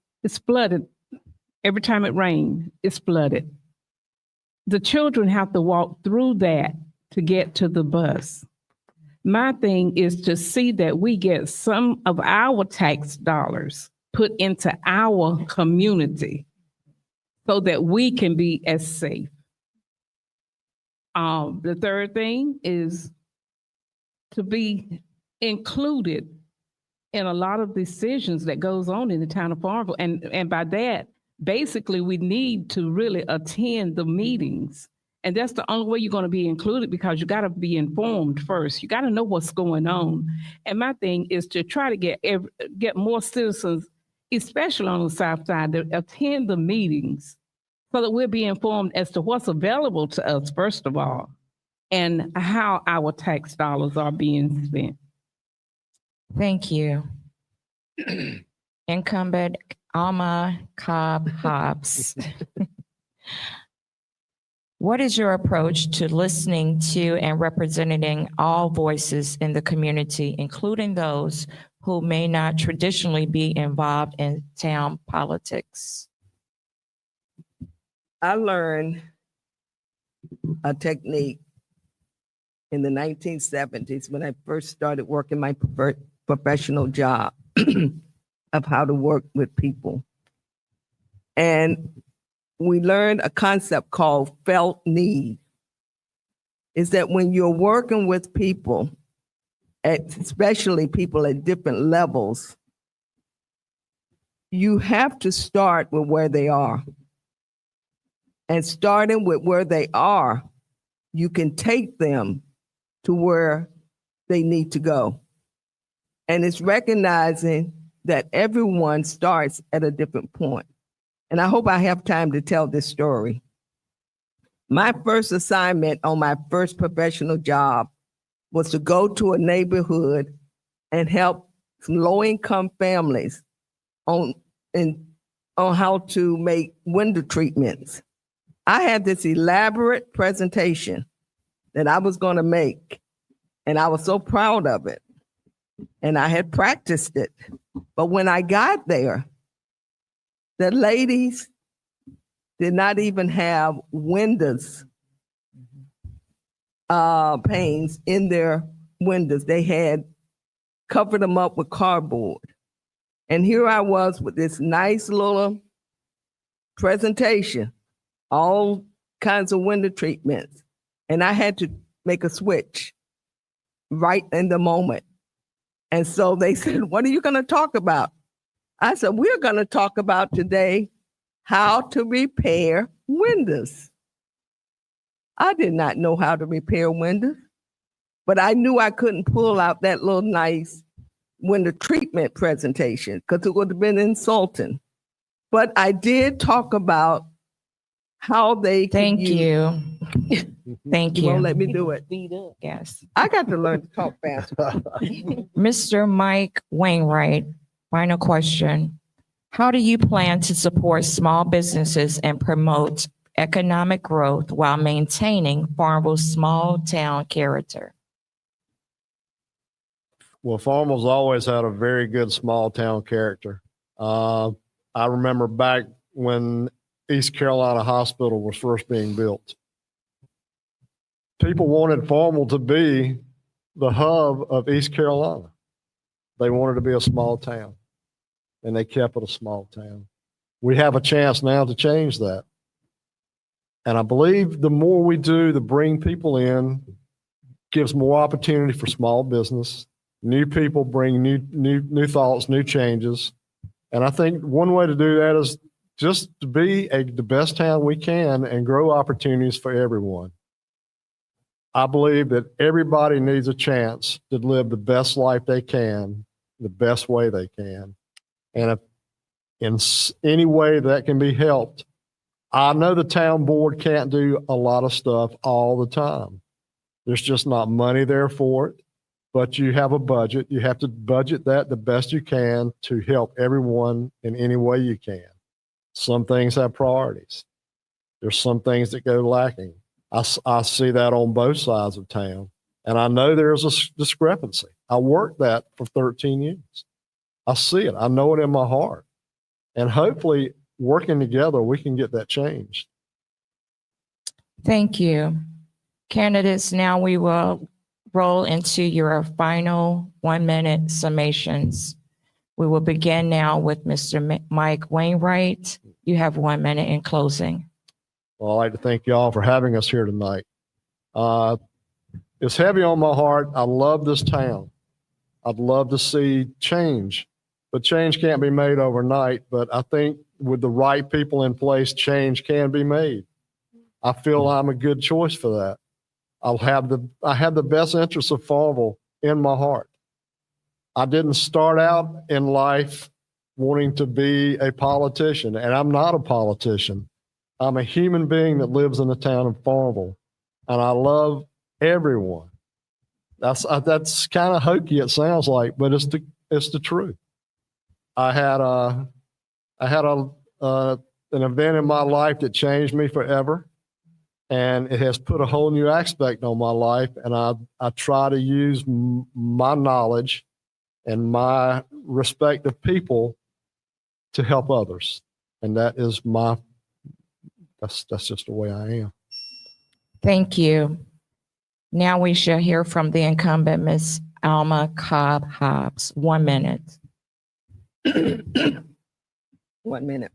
flooded. Every time it rains, it's flooded. The children have to walk through that to get to the bus. My thing is to see that we get some of our tax dollars put into our community so that we can be as safe. The third thing is to be included in a lot of decisions that goes on in the town of Farmville. And by that, basically, we need to really attend the meetings. And that's the only way you're going to be included, because you got to be informed first. You got to know what's going on. And my thing is to try to get more citizens, especially on the south side, to attend the meetings so that we'll be informed as to what's available to us, first of all, and how our tax dollars are being spent. Thank you. Incumbent Alma Cobb Hobbs. What is your approach to listening to and representing all voices in the community, including those who may not traditionally be involved in town politics? I learned a technique in the 1970s when I first started working my professional job of how to work with people. And we learned a concept called felt need. Is that when you're working with people, especially people at different levels, you have to start with where they are. And starting with where they are, you can take them to where they need to go. And it's recognizing that everyone starts at a different point. And I hope I have time to tell this story. My first assignment on my first professional job was to go to a neighborhood and help some low-income families on how to make window treatments. I had this elaborate presentation that I was going to make, and I was so proud of it. And I had practiced it. But when I got there, the ladies did not even have windows, panes in their windows. They had covered them up with cardboard. And here I was with this nice little presentation, all kinds of window treatments. And I had to make a switch right in the moment. And so they said, "What are you going to talk about?" I said, "We're going to talk about today how to repair windows." I did not know how to repair windows, but I knew I couldn't pull out that little nice window treatment presentation because it would have been insulting. But I did talk about how they Thank could you. Thank You won't you. let me do it. Yes. I got to learn to talk fast. Mr. Mike Wainwright, final question. How do you plan to support small businesses and promote economic growth while maintaining Farmville's small town character? Well, Farmville's always had a very good small town character. I remember back when East Carolina Hospital was first being built. People wanted Farmville to be the hub of East Carolina. They wanted to be a small town, and they kept it a small town. We have a chance now to change that. And I believe the more we do to bring people in, gives more opportunity for small business. New people bring new thoughts, new changes. And I think one way to do that is just to be the best town we can and grow opportunities for everyone. I believe that everybody needs a chance to live the best life they can, the best way they can. And if in any way that can be helped, I know the town board can't do a lot of stuff all the time. There's just not money there for it, but you have a budget. You have to budget that the best you can to help everyone in any way you can. Some things have priorities. There's some things that go lacking. I see that on both sides of town, and I know there's a discrepancy. I worked that for 13 years. I see it. I know it in my heart. And hopefully, working together, we can get that changed. Thank you. Candidates, now we will roll into your final 1-minute summations. We will begin now with Mr. Mike Wainwright. You have 1 minute in closing. Well, I'd like to thank you all for having us here tonight. It's heavy on my heart. I love this town. I'd love to see change, but change can't be made overnight. But I think with the right people in place, change can be made. I feel I'm a good choice for that. I have the best interests of Farmville in my heart. I didn't start out in life wanting to be a politician, and I'm not a politician. I'm a human being that lives in the town of Farmville, and I love everyone. That's kind of hokey, it sounds like, but it's the truth. I had an event in my life that changed me forever, and it has put a whole new aspect on my life. And I try to use my knowledge and my respect of people to help others, and that is that's just the way I am. Thank you. Now we shall hear from the incumbent, Ms. Alma Cobb Hobbs. 1 minute. 1 minute.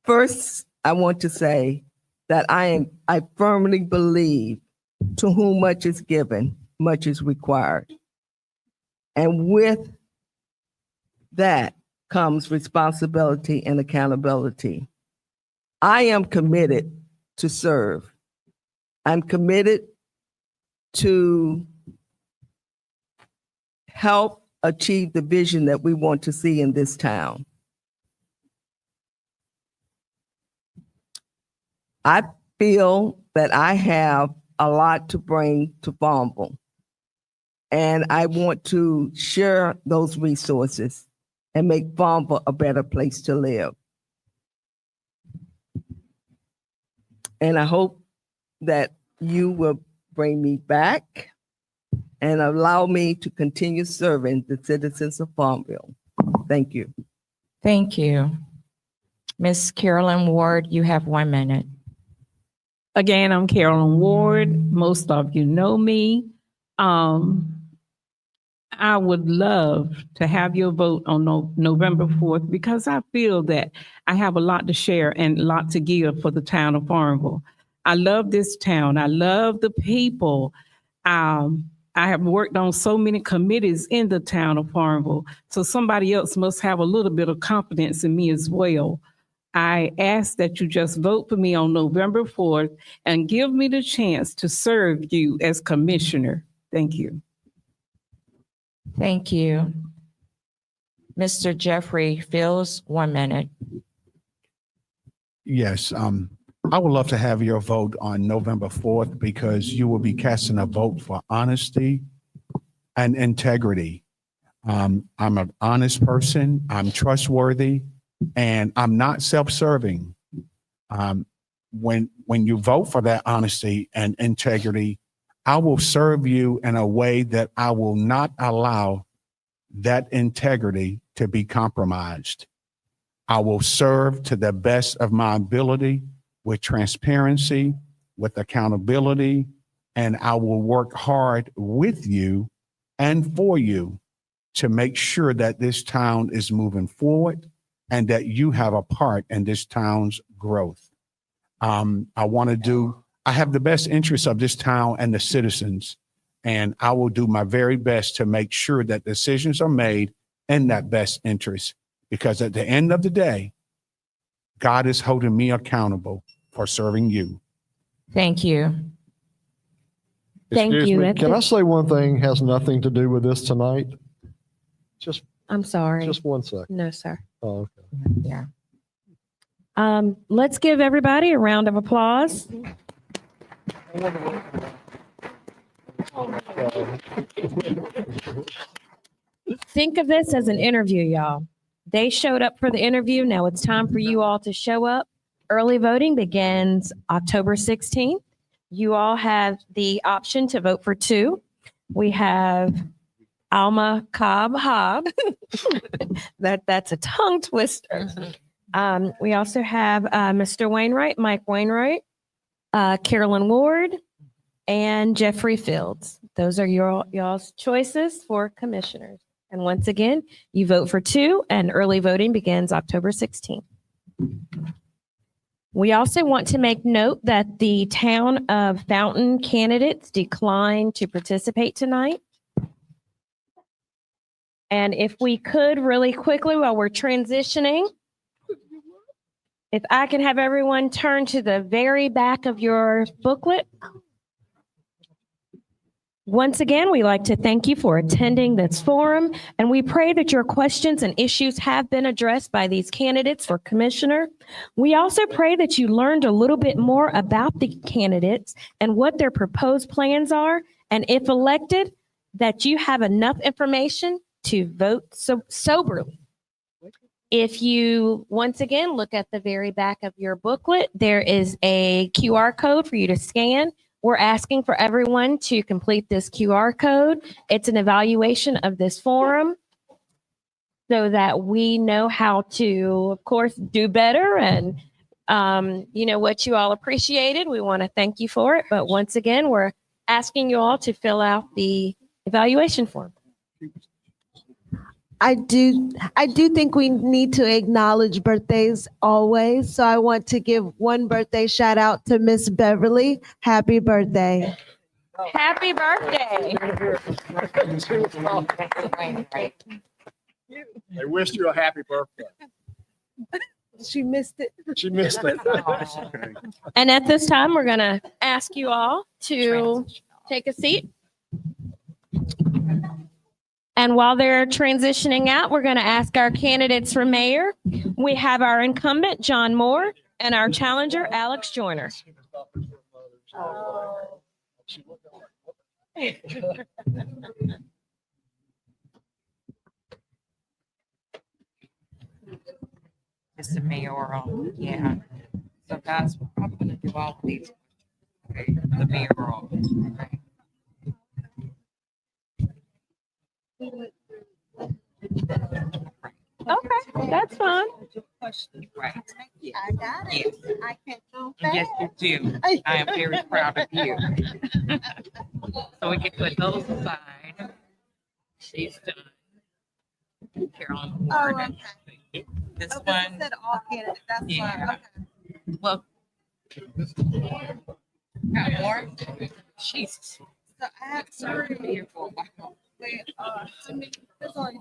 First, I want to say that I firmly believe to whom much is given, much is required. And with that comes responsibility and accountability. I am committed to serve. I'm committed to help achieve the vision that we want to see in this town. I feel that I have a lot to bring to Farmville, and I want to share those resources and make Farmville a better place to live. And I hope that you will bring me back and allow me to continue serving the citizens of Farmville. Thank you. Thank you. Ms. Carolyn Ward, you have 1 minute. Again, I'm Carolyn Ward. Most of you know me. I would love to have your vote on November 4th, because I feel that I have a lot to share and a lot to give for the town of Farmville. I love this town. I love the people. I have worked on so many committees in the town of Farmville, so somebody else must have a little bit of confidence in me as well. I ask that you just vote for me on November 4th and give me the chance to serve you as commissioner. Thank you. Thank you. Mr. Jeffrey Fields, 1 minute. Yes, I would love to have your vote on November 4th, because you will be casting a vote for honesty and integrity. I'm an honest person, I'm trustworthy, and I'm not self-serving. When you vote for that honesty and integrity, I will serve you in a way that I will not allow that integrity to be compromised. I will serve to the best of my ability with transparency, with accountability, and I will work hard with you and for you to make sure that this town is moving forward and that you have a part in this town's growth. I have the best interests of this town and the citizens, and I will do my very best to make sure that decisions are made in that best interest, because at the end of the day, God is holding me accountable for serving you. Thank you. Thank Excuse you. me, can I say one thing has nothing to do with this tonight? I'm sorry. Just 1 second. No, sir. Oh, okay. Yeah. Let's give everybody a round of applause. Think of this as an interview, y'all. They showed up for the interview. Now it's time for you all to show up. Early voting begins October 16th. You all have the option to vote for 2. We have Alma Cobb Hobb. That's a tongue twister. We also have Mr. Wainwright, Mike Wainwright, Carolyn Ward, and Jeffrey Fields. Those are y'all's choices for commissioners. And once again, you vote for 2, and early voting begins October 16th. We also want to make note that the town of Fountain candidates declined to participate tonight. And if we could really quickly while we're transitioning, if I can have everyone turn to the very back of your booklet. Once again, we'd like to thank you for attending this forum, and we pray that your questions and issues have been addressed by these candidates for commissioner. We also pray that you learned a little bit more about the candidates and what their proposed plans are, and if elected, that you have enough information to vote soberly. If you, once again, look at the very back of your booklet, there is a QR code for you to scan. We're asking for everyone to complete this QR code. It's an evaluation of this forum so that we know how to, of course, do better. And what you all appreciated. We want to thank you for it. But once again, we're asking you all to fill out the evaluation form. I do think we need to acknowledge birthdays always. So I want to give one birthday shout out to Miss Beverly. Happy birthday. Happy birthday. They wished you a happy birthday. She missed it. She missed it. And at this time, we're going to ask you all to take a seat. And while they're transitioning out, we're going to ask our candidates for mayor. We have our incumbent, John Moore, and our challenger, Alex Joyner. It's the mayoral, yeah. So guys, we're probably gonna do all of these. Okay, the mayoral. Right. Okay, that's fine. Right. I got it. I can do Yes, you do. I am very proud of you. So we can put those aside. She's done. Carolyn Ward. This one. Said all candidates, that's Yeah. Well. Got more? Jesus. So I have Here for a while. We're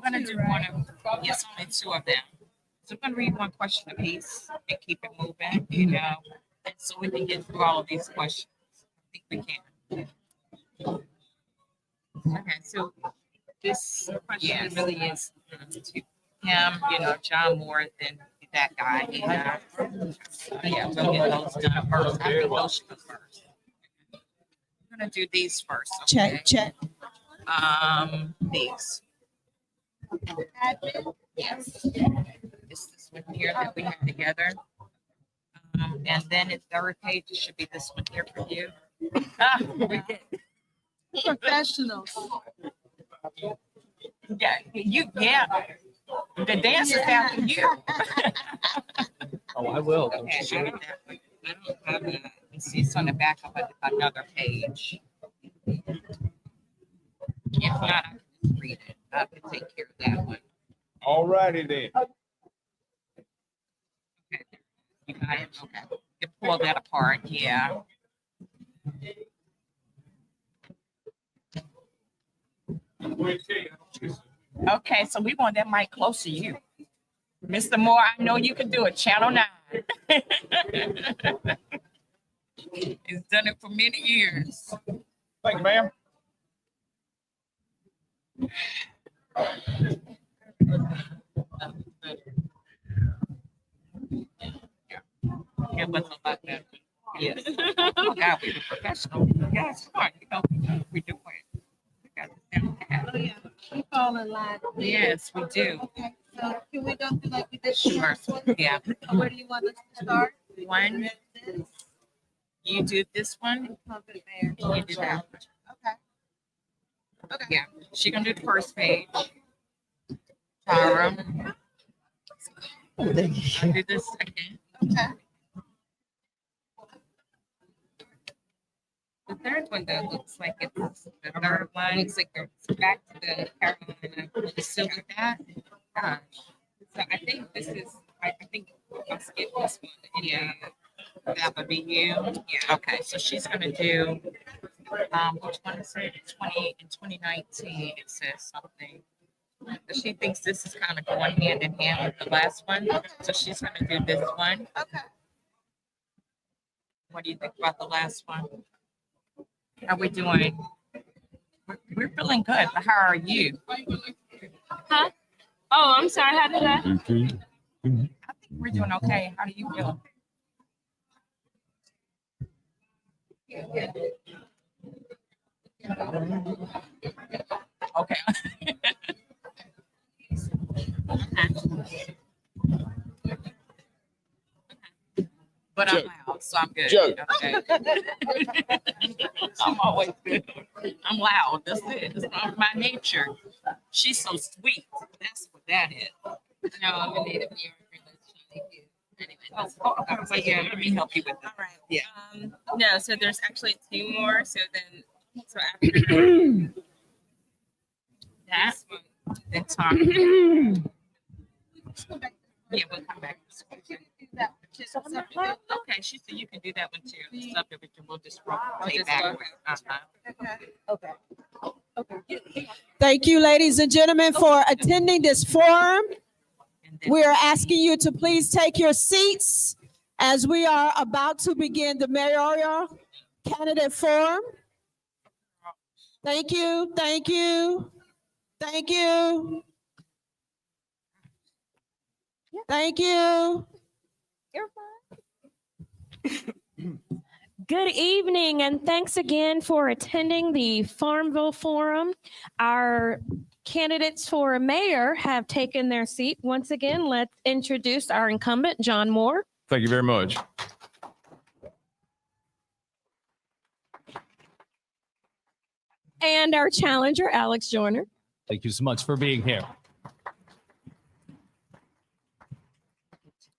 gonna do one of, yes, only 2 of them. So I'm gonna read one question apiece and keep it moving, and so we can get through all of these questions. I think we can. Okay, so this question really is to him, John Moore, then that guy, yeah, we'll get those done first. I think those should go first. I'm gonna do these first. Okay? check. These. Yes. This one here that we have together. And then the third page, it should be this one here for you. We did. Professionals. Yeah. The dancer's after you. Oh, I will. Okay, I don't have that. Let's see, it's on the back of another page. If not, I can just read it. I can take care of that one. All righty then. Okay. You got it? Okay. You pull that apart, yeah. Okay, so we want that mic close to you. Mr. Moore, I know you can do it. Channel 9. He's done it for many years. Thank you, ma'am. It was a lot better. Yes. Oh God, we were professional. Yes, come on, we do it. We got this down pat. Oh, yeah. We fall in line. Yes, we do. Okay, so can we go through like we did? Sure. Yeah. Where do you want us to start? One, you do this one, Incumbent mayor. you do that one. Okay. Okay. Yeah, she gonna do the first page. Tara. I'll do this again. Okay. The third one though looks like it's the third one. Looks like it's back to the Carolina. You still with that? Gosh. So I think this is. I think I'll skip this one. Yeah, that would be you. Yeah. Okay. So she's gonna do. Which one is it? 2019. It says something. But she thinks this is kind of going hand in hand with the last one. So she's gonna do this one. Okay. What do you think about the last one? How we doing? We're feeling good, but how are you? Huh? Oh, I'm sorry. How did I? I think we're doing okay. How do you feel? Okay. But I'm loud, so I'm good. Joe. Okay. I'm always good. I'm loud. That's it. It's not my nature. She's so sweet. That's what that is. No, I'm a native New Yorker. So yeah, let me help you with that. All right. Yeah. No, so there's actually two more. So after That one, then talk. Yeah, we'll come back. Okay, she said you can do that one too. Subdivision, we'll just rotate back. Okay. Thank you, ladies and gentlemen, for attending this forum. We are asking you to please take your seats as we are about to begin the mayoral candidate forum. Thank you, thank you, thank you. Thank you. Good evening, and thanks again for attending the Farmville Forum. Our candidates for mayor have taken their seat. Once again, let's introduce our incumbent, John Moore. Thank you very much. And our challenger, Alex Joyner. Thank you so much for being here.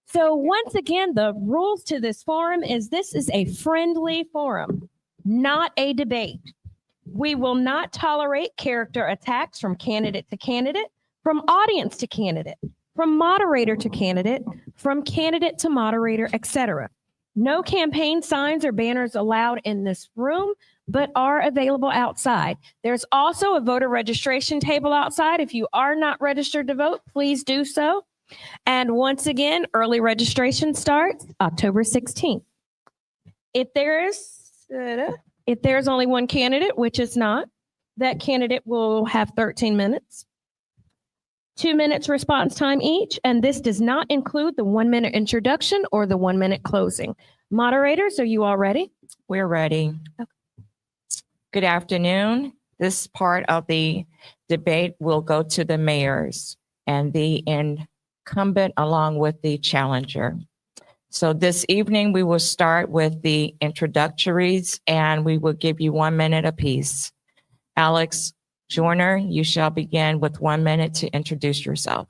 So once again, the rules to this forum is this is a friendly forum, not a debate. We will not tolerate character attacks from candidate to candidate, from audience to candidate, from moderator to candidate, from candidate to moderator, etc. No campaign signs or banners allowed in this room, but are available outside. There's also a voter registration table outside. If you are not registered to vote, please do so. And once again, early registration starts October 16th. If there's only one candidate, which is not, that candidate will have 13 minutes, 2 minutes response time each, and this does not include the 1 minute introduction or the 1 minute closing. Moderators, are you all ready? We're ready. Okay. Good afternoon. This part of the debate will go to the mayors and the incumbent along with the challenger. So this evening, we will start with the introductories and we will give you 1 minute apiece. Alex Joyner, you shall begin with 1 minute to introduce yourself.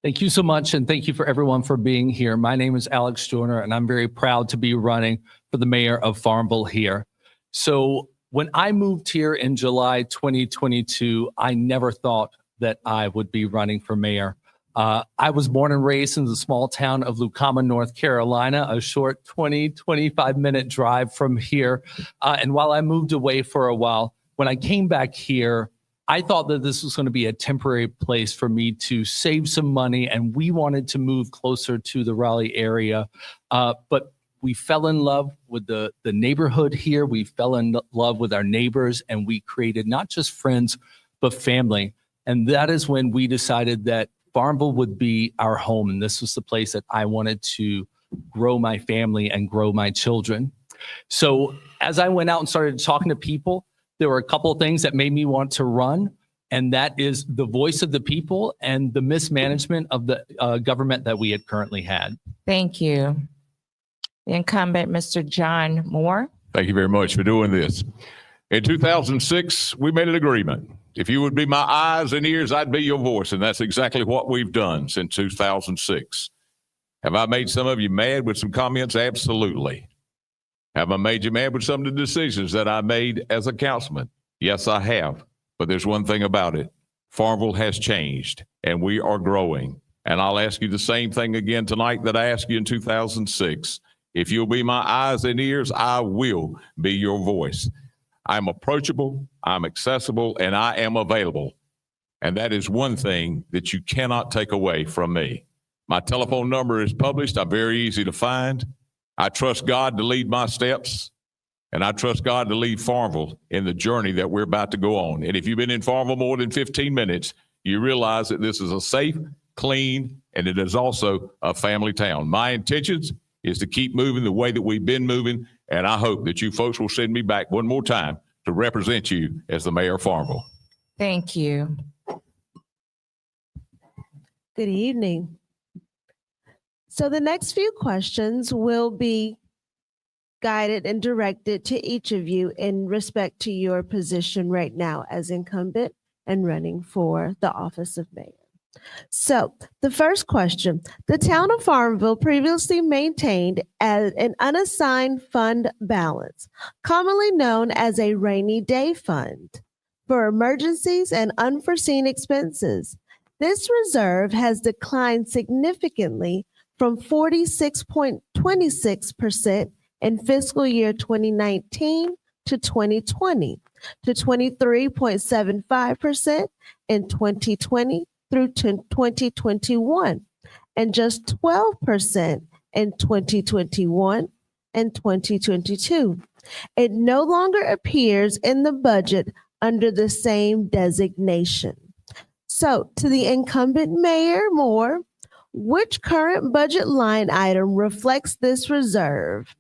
Thank you so much, and thank you for everyone for being here. My name is Alex Joyner, and I'm very proud to be running for the mayor of Farmville here. So when I moved here in July 2022, I never thought that I would be running for mayor. I was born and raised in the small town of Lucama, North Carolina, a short 25 minute drive from here. And while I moved away for a while, when I came back here, I thought that this was going to be a temporary place for me to save some money, and we wanted to move closer to the Raleigh area. But we fell in love with the neighborhood here. We fell in love with our neighbors, and we created not just friends, but family. And that is when we decided that Farmville would be our home, and this was the place that I wanted to grow my family and grow my children. So as I went out and started talking to people, there were a couple of things that made me want to run, and that is the voice of the people and the mismanagement of the government that we had currently had. Thank you. The incumbent, Mr. John Moore. Thank you very much for doing this. In 2006, we made an agreement. If you would be my eyes and ears, I'd be your voice. And that's exactly what we've done since 2006. Have I made some of you mad with some comments? Absolutely. Have I made you mad with some of the decisions that I made as a councilman? Yes, I have. But there's one thing about it. Farmville has changed and we are growing. And I'll ask you the same thing again tonight that I asked you in 2006. If you'll be my eyes and ears, I will be your voice. I'm approachable, I'm accessible, and I am available. And that is one thing that you cannot take away from me. My telephone number is published. I'm very easy to find. I trust God to lead my steps, and I trust God to lead Farmville in the journey that we're about to go on. And if you've been in Farmville more than 15 minutes, you realize that this is a safe, clean, and it is also a family town. My intentions is to keep moving the way that we've been moving, and I hope that you folks will send me back one more time to represent you as the mayor of Farmville. Thank you. Good evening. So the next few questions will be guided and directed to each of you in respect to your position right now as incumbent and running for the office of mayor. So the first question, the town of Farmville previously maintained an unassigned fund balance, commonly known as a rainy day fund, for emergencies and unforeseen expenses. This reserve has declined significantly from 46.26% in fiscal year 2019 to 2020 to 23.75% in 2020 through 2021 and just 12% in 2021 and 2022. It no longer appears in the budget under the same designation. So, to the incumbent Mayor Moore, which current budget line item reflects this reserve?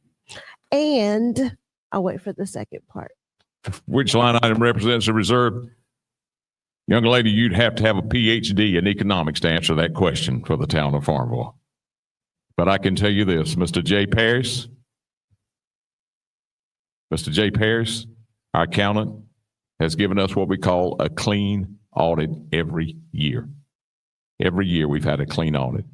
And I'll wait for the second part. Which line item represents the reserve? Young lady, you'd have to have a PhD in economics to answer that question for the town of Farmville. But I can tell you this, Mr. J. Parrish, our accountant, has given us what we call a clean audit every year. Every year we've had a clean audit.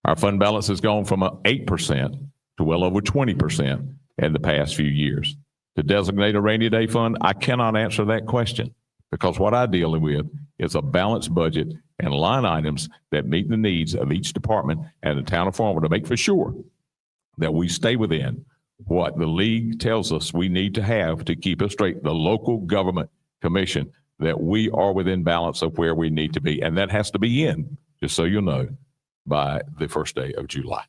Our fund balance has gone from 8% to well over 20% in the past few years. To designate a rainy day fund, I cannot answer that question because what I deal with is a balanced budget and line items that meet the needs of each department and the town of Farmville to make for sure that we stay within what the league tells us we need to have to keep us straight, the local government commission, that we are within balance of where we need to be. And that has to be in, just so you know, by the first day of July.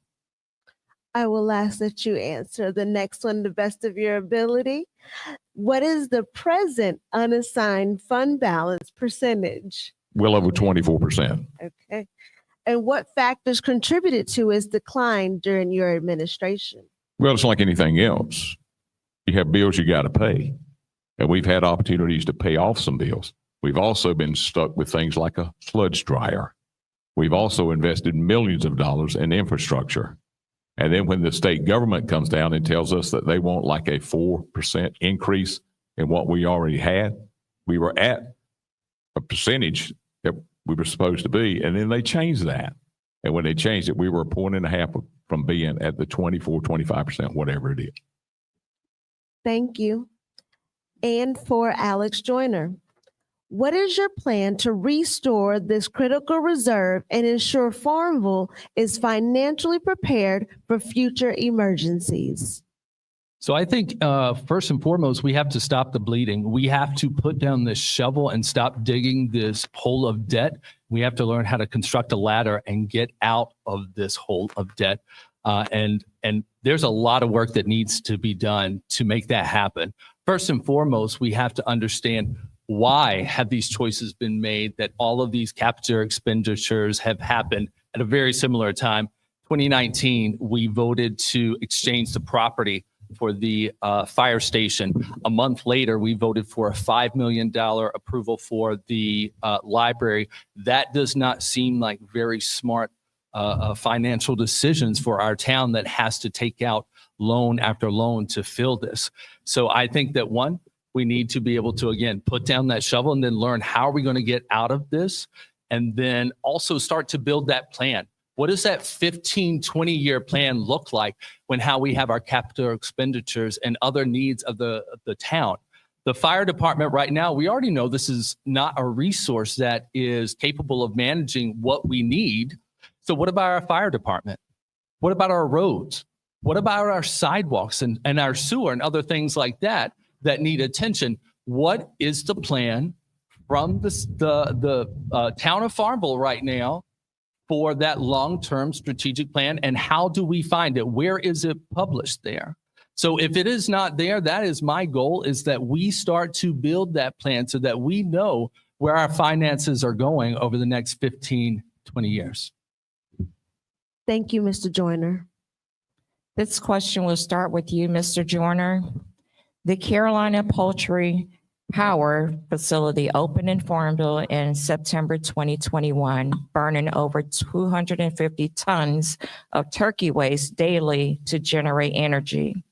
I will ask that you answer the next one to the best of your ability. What is the present unassigned fund balance percentage? Well over 24%. Okay. And what factors contributed to its decline during your administration? Well, it's like anything else. You have bills you got to pay. And we've had opportunities to pay off some bills. We've also been stuck with things like a sludge dryer. We've also invested millions of dollars in infrastructure. And then when the state government comes down and tells us that they want like a 4% increase in what we already had, we were at a percentage that we were supposed to be, and then they changed that. And when they changed it, we were 1.5 from being at the 24, 25%, whatever it is. Thank you. And for Alex Joyner, what is your plan to restore this critical reserve and ensure Farmville is financially prepared for future emergencies? So I think first and foremost, we have to stop the bleeding. We have to put down this shovel and stop digging this hole of debt. We have to learn how to construct a ladder and get out of this hole of debt. And there's a lot of work that needs to be done to make that happen. First and foremost, we have to understand why have these choices been made, that all of these capital expenditures have happened at a very similar time. 2019, we voted to exchange the property for the fire station. A month later, we voted for a $5 million approval for the library. That does not seem like very smart financial decisions for our town that has to take out loan after loan to fill this. So I think that one, we need to be able to, again, put down that shovel and then learn how are we going to get out of this, and then also start to build that plan. What does that 15, 20-year plan look like when how we have our capital expenditures and other needs of the town? The fire department right now, we already know this is not a resource that is capable of managing what we need. So what about our fire department? What about our roads? What about our sidewalks and our sewer and other things like that that need attention? What is the plan from the town of Farmville right now for that long-term strategic plan, and how do we find it? Where is it published there? So if it is not there, that is my goal, is that we start to build that plan so that we know where our finances are going over the next 15, 20 years. Thank you, Mr. Joyner. This question will start with you, Mr. Joyner. The Carolina Poultry Power Facility opened in Farmville in September 2021, burning over 250 tons of turkey waste daily to generate energy.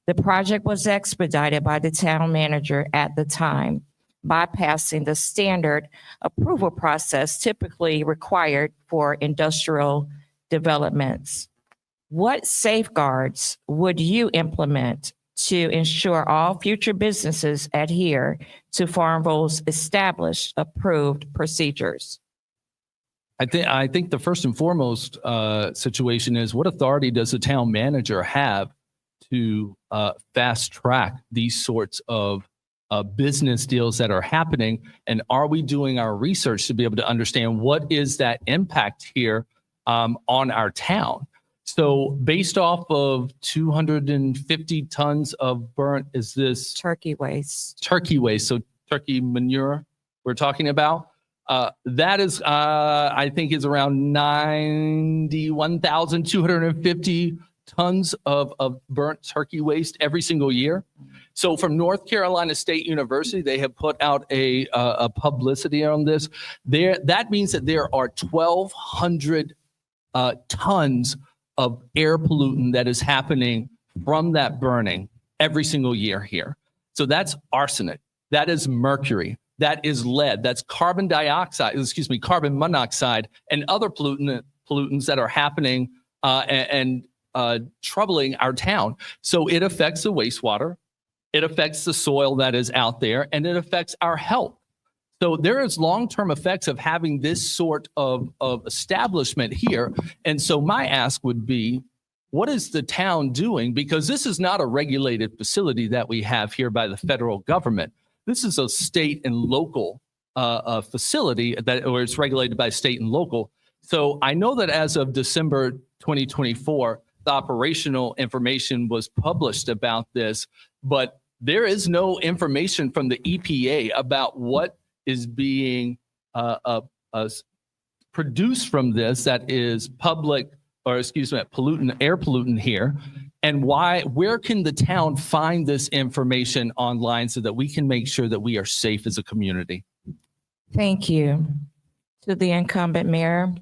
The project was expedited by the town manager at the time, bypassing the standard approval process typically required for industrial developments. What safeguards would you implement to ensure all future businesses adhere to Farmville's established approved procedures? I think the first and foremost situation is, what authority does the town manager have to fast track these sorts of business deals that are happening? And are we doing our research to be able to understand what is that impact here on our town? So based off of 250 tons of burnt, is this Turkey waste. turkey waste? So turkey manure we're talking about. That is, I think, is around 91,250 tons of burnt turkey waste every single year. So from North Carolina State University, they have put out a publicity on this. That means that there are 1,200 tons of air pollutant that is happening from that burning every single year here. So that's arsenic, that is mercury, that is lead, that's carbon monoxide, and other pollutants that are happening and troubling our town. So it affects the wastewater, it affects the soil that is out there, and it affects our health. So there is long-term effects of having this sort of establishment here. And so my ask would be, what is the town doing? Because this is not a regulated facility that we have here by the federal government. This is a state and local facility or it's regulated by state and local. So I know that as of December 2024, the operational information was published about this, but there is no information from the EPA about what is being produced from this that is air pollutant here, and where can the town find this information online so that we can make sure that we are safe as a community? Thank you. To the incumbent mayor,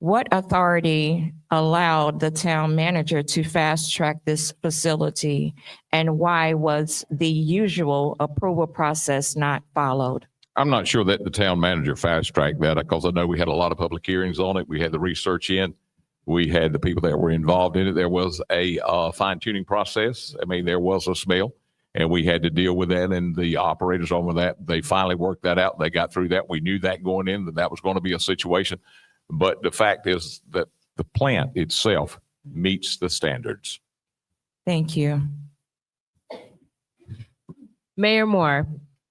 what authority allowed the town manager to fast track this facility, and why was the usual approval process not followed? I'm not sure that the town manager fast-tracked that, because I know we had a lot of public hearings on it. We had the research in. We had the people that were involved in it. There was a fine-tuning process. I mean, there was a smell, and we had to deal with that, and the operators over that, they finally worked that out. They got through that. We knew that going in, that was going to be a situation. But the fact is that the plant itself meets the standards. Thank you. Mayor Moore,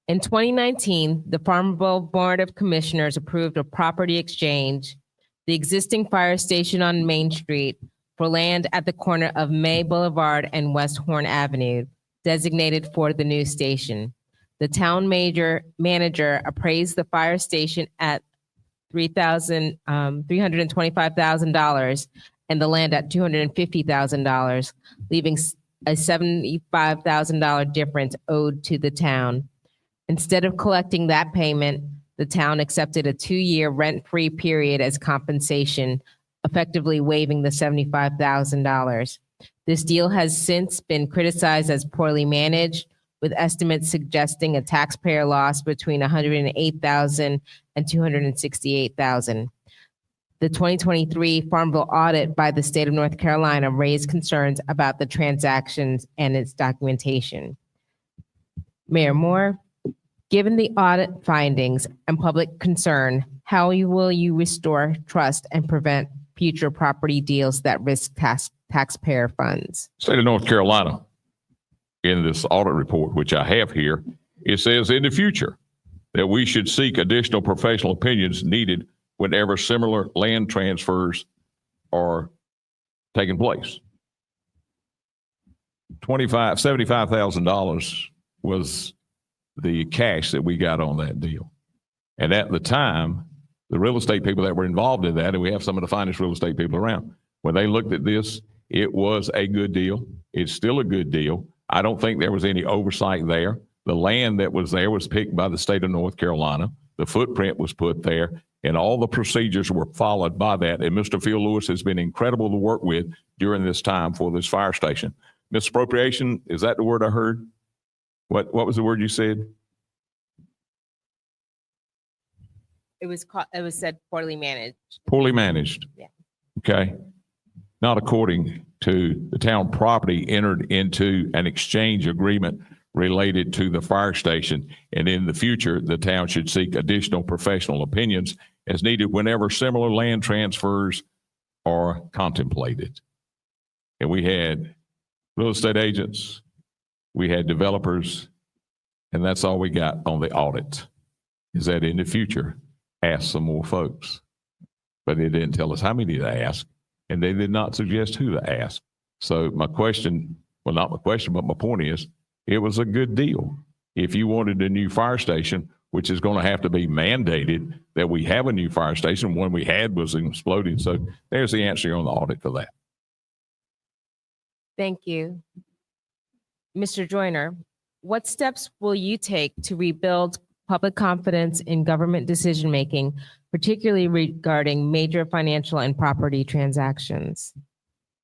in 2019, the Farmville Board of Commissioners approved a property exchange, the existing fire station on Main Street, for land at the corner of May Boulevard and West Horn Avenue, designated for the new station. The town manager appraised the fire station at $325,000 and the land at $250,000, leaving a $75,000 difference owed to the town. Instead of collecting that payment, the town accepted a 2-year rent-free period as compensation, effectively waiving the $75,000. This deal has since been criticized as poorly managed, with estimates suggesting a taxpayer loss between $108,000 and $268,000. The 2023 Farmville audit by the state of North Carolina raised concerns about the transactions and its documentation. Mayor Moore, given the audit findings and public concern, how will you restore trust and prevent future property deals that risk taxpayer funds? State of North Carolina, in this audit report, which I have here, it says in the future that we should seek additional professional opinions needed whenever similar land transfers are taking place. $75,000 was the cash that we got on that deal. And at the time, the real estate people that were involved in that, and we have some of the finest real estate people around, when they looked at this, it was a good deal. It's still a good deal. I don't think there was any oversight there. The land that was there was picked by the state of North Carolina. The footprint was put there, and all the procedures were followed by that. And Mr. Phil Lewis has been incredible to work with during this time for this fire station. Misappropriation, is that the word I heard? What was the word you said? It was said poorly managed. Poorly managed. Yeah. Okay. Not according to the town property entered into an exchange agreement related to the fire station. And in the future, the town should seek additional professional opinions as needed whenever similar land transfers are contemplated. And we had real estate agents, we had developers, and that's all we got on the audit, is that in the future, ask some more folks. But they didn't tell us how many to ask, and they did not suggest who to ask. So my question, well, not my question, but my point is, it was a good deal. If you wanted a new fire station, which is going to have to be mandated that we have a new fire station, one we had was exploding. So there's the answer on the audit for that. Thank you. Mr. Joyner, what steps will you take to rebuild public confidence in government decision-making, particularly regarding major financial and property transactions?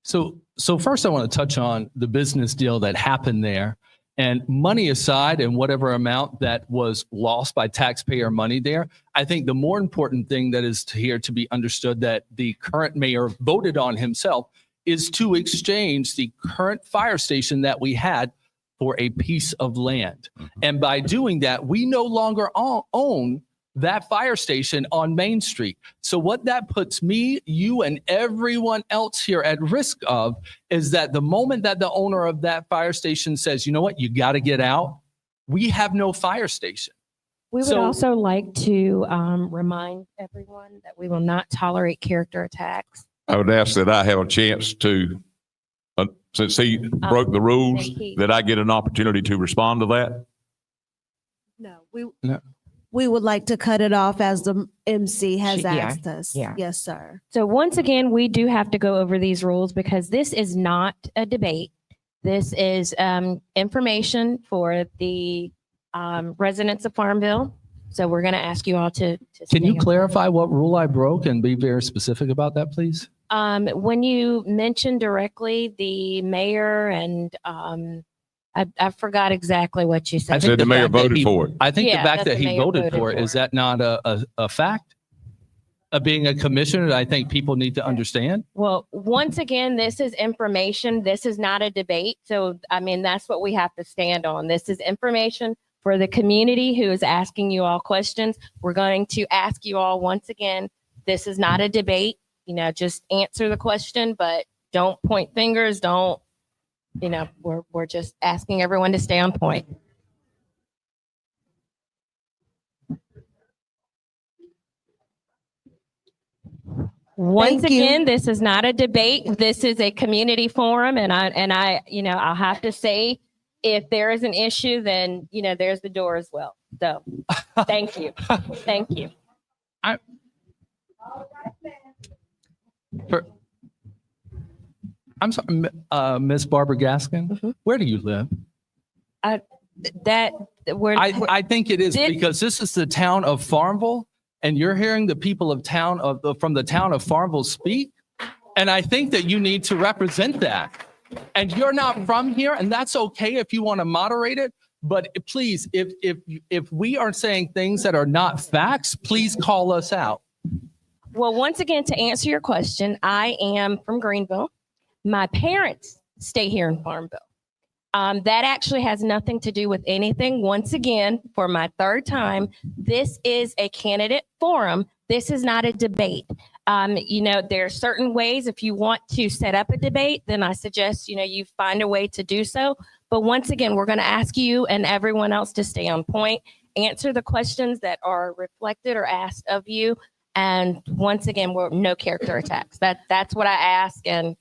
So first I want to touch on the business deal that happened there. And money aside, and whatever amount that was lost by taxpayer money there, I think the more important thing that is here to be understood that the current mayor voted on himself is to exchange the current fire station that we had for a piece of land. And by doing that, we no longer own that fire station on Main Street. So what that puts me, you, and everyone else here at risk of is that the moment that the owner of that fire station says, you know what, you got to get out, we have no fire station. We would also like to remind everyone that we will not tolerate character attacks. I would ask that I have a chance to, since he broke the rules, that I get an opportunity to respond to that. No, we would like to cut it off as the MC has asked us. Yeah. Yes, sir. So once again, we do have to go over these rules because this is not a debate. This is information for the residents of Farmville. So we're going to ask you all to Can you stay clarify what rule I broke and be very specific about that, please? when you mentioned directly the mayor and I forgot exactly what you said. I think the mayor voted for it. I think the Yeah, fact that that the he mayor voted voted for it, for is it. that not a fact? Of being a commissioner that I think people need to understand? Well, once again, this is information. This is not a debate. So, I mean, that's what we have to stand on. This is information for the community who is asking you all questions. We're going to ask you all once again, this is not a debate. You know, just answer the question, but don't point fingers. Don't, you know, we're just asking everyone to stay on point. Once Thank you. again, this is not a debate. This is a community forum, and I, you know, I'll have to say, if there is an issue, then you know, there's the door as well. So, thank you, thank you. I'm sorry, Miss Barbara Gaskin, where do you live? I think it is because this is the town of Farmville, and you're hearing the people of from the town of Farmville speak, and I think that you need to represent that. And you're not from here, and that's okay if you want to moderate it. But please, if we are saying things that are not facts, please call us out. Well, once again, to answer your question, I am from Greenville. My parents stay here in Farmville. That actually has nothing to do with anything. Once again, for my third time, this is a candidate forum. This is not a debate. There are certain ways, if you want to set up a debate, then I suggest, you find a way to do so. But once again, we're going to ask you and everyone else to stay on point, answer the questions that are reflected or asked of you. And once again, we're no character attacks. That's what I ask. And,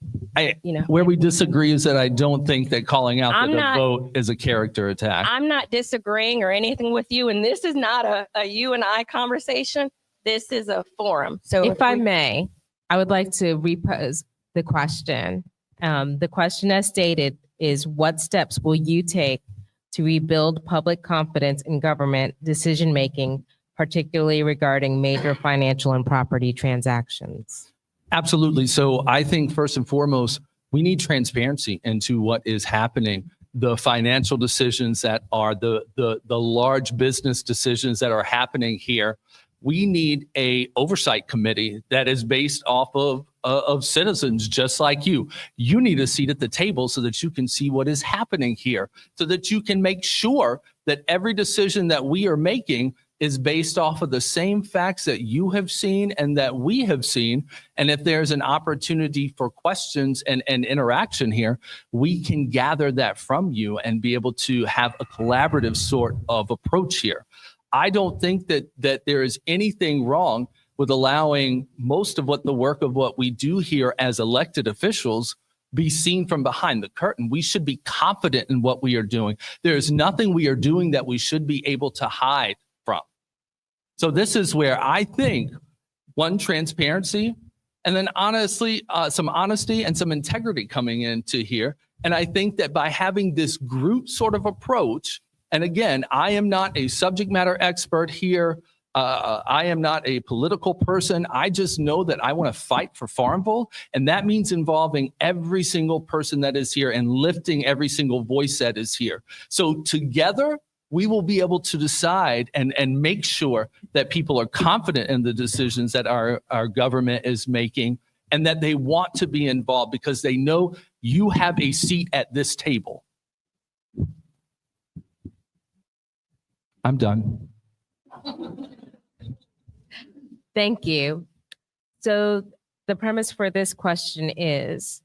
Where we disagree is that I don't think that calling out I'm that not- a vote is a character attack. I'm not disagreeing or anything with you. And this is not a you and I conversation. This is a forum. So If I may, I would like to repose the question. The question as stated is, what steps will you take to rebuild public confidence in government decision-making, particularly regarding major financial and property transactions? Absolutely. So I think first and foremost, we need transparency into what is happening. The financial decisions that are the large business decisions that are happening here. We need a oversight committee that is based off of citizens just like you. You need a seat at the table so that you can see what is happening here, so that you can make sure that every decision that we are making is based off of the same facts that you have seen and that we have seen. And if there's an opportunity for questions and interaction here, we can gather that from you and be able to have a collaborative sort of approach here. I don't think that there is anything wrong with allowing most of the work of what we do here as elected officials be seen from behind the curtain. We should be confident in what we are doing. There is nothing we are doing that we should be able to hide from. So this is where I think, one, transparency, and then honestly, some honesty and some integrity coming into here. And I think that by having this group sort of approach, and again, I am not a subject matter expert here. I am not a political person. I just know that I want to fight for Farmville. And that means involving every single person that is here and lifting every single voice that is here. So together, we will be able to decide and make sure that people are confident in the decisions that our government is making and that they want to be involved because they know you have a seat at this table. I'm done. Thank you. So the premise for this question is,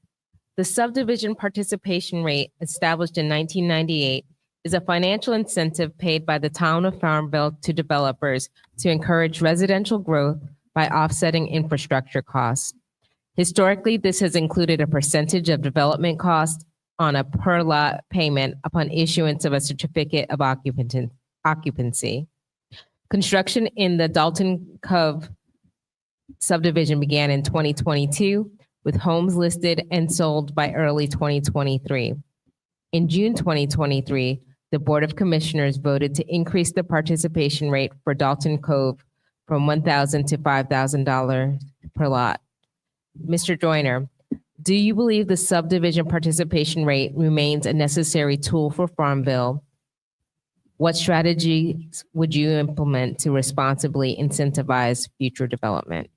the subdivision participation rate established in 1998 is a financial incentive paid by the town of Farmville to developers to encourage residential growth by offsetting infrastructure costs. Historically, this has included a percentage of development costs on a per lot payment upon issuance of a certificate of occupancy. Construction in the Dalton Cove subdivision began in 2022, with homes listed and sold by early 2023. In June 2023, the Board of Commissioners voted to increase the participation rate for Dalton Cove from $1,000 to $5,000 per lot. Mr. Joyner, do you believe the subdivision participation rate remains a necessary tool for Farmville? What strategies would you implement to responsibly incentivize future development?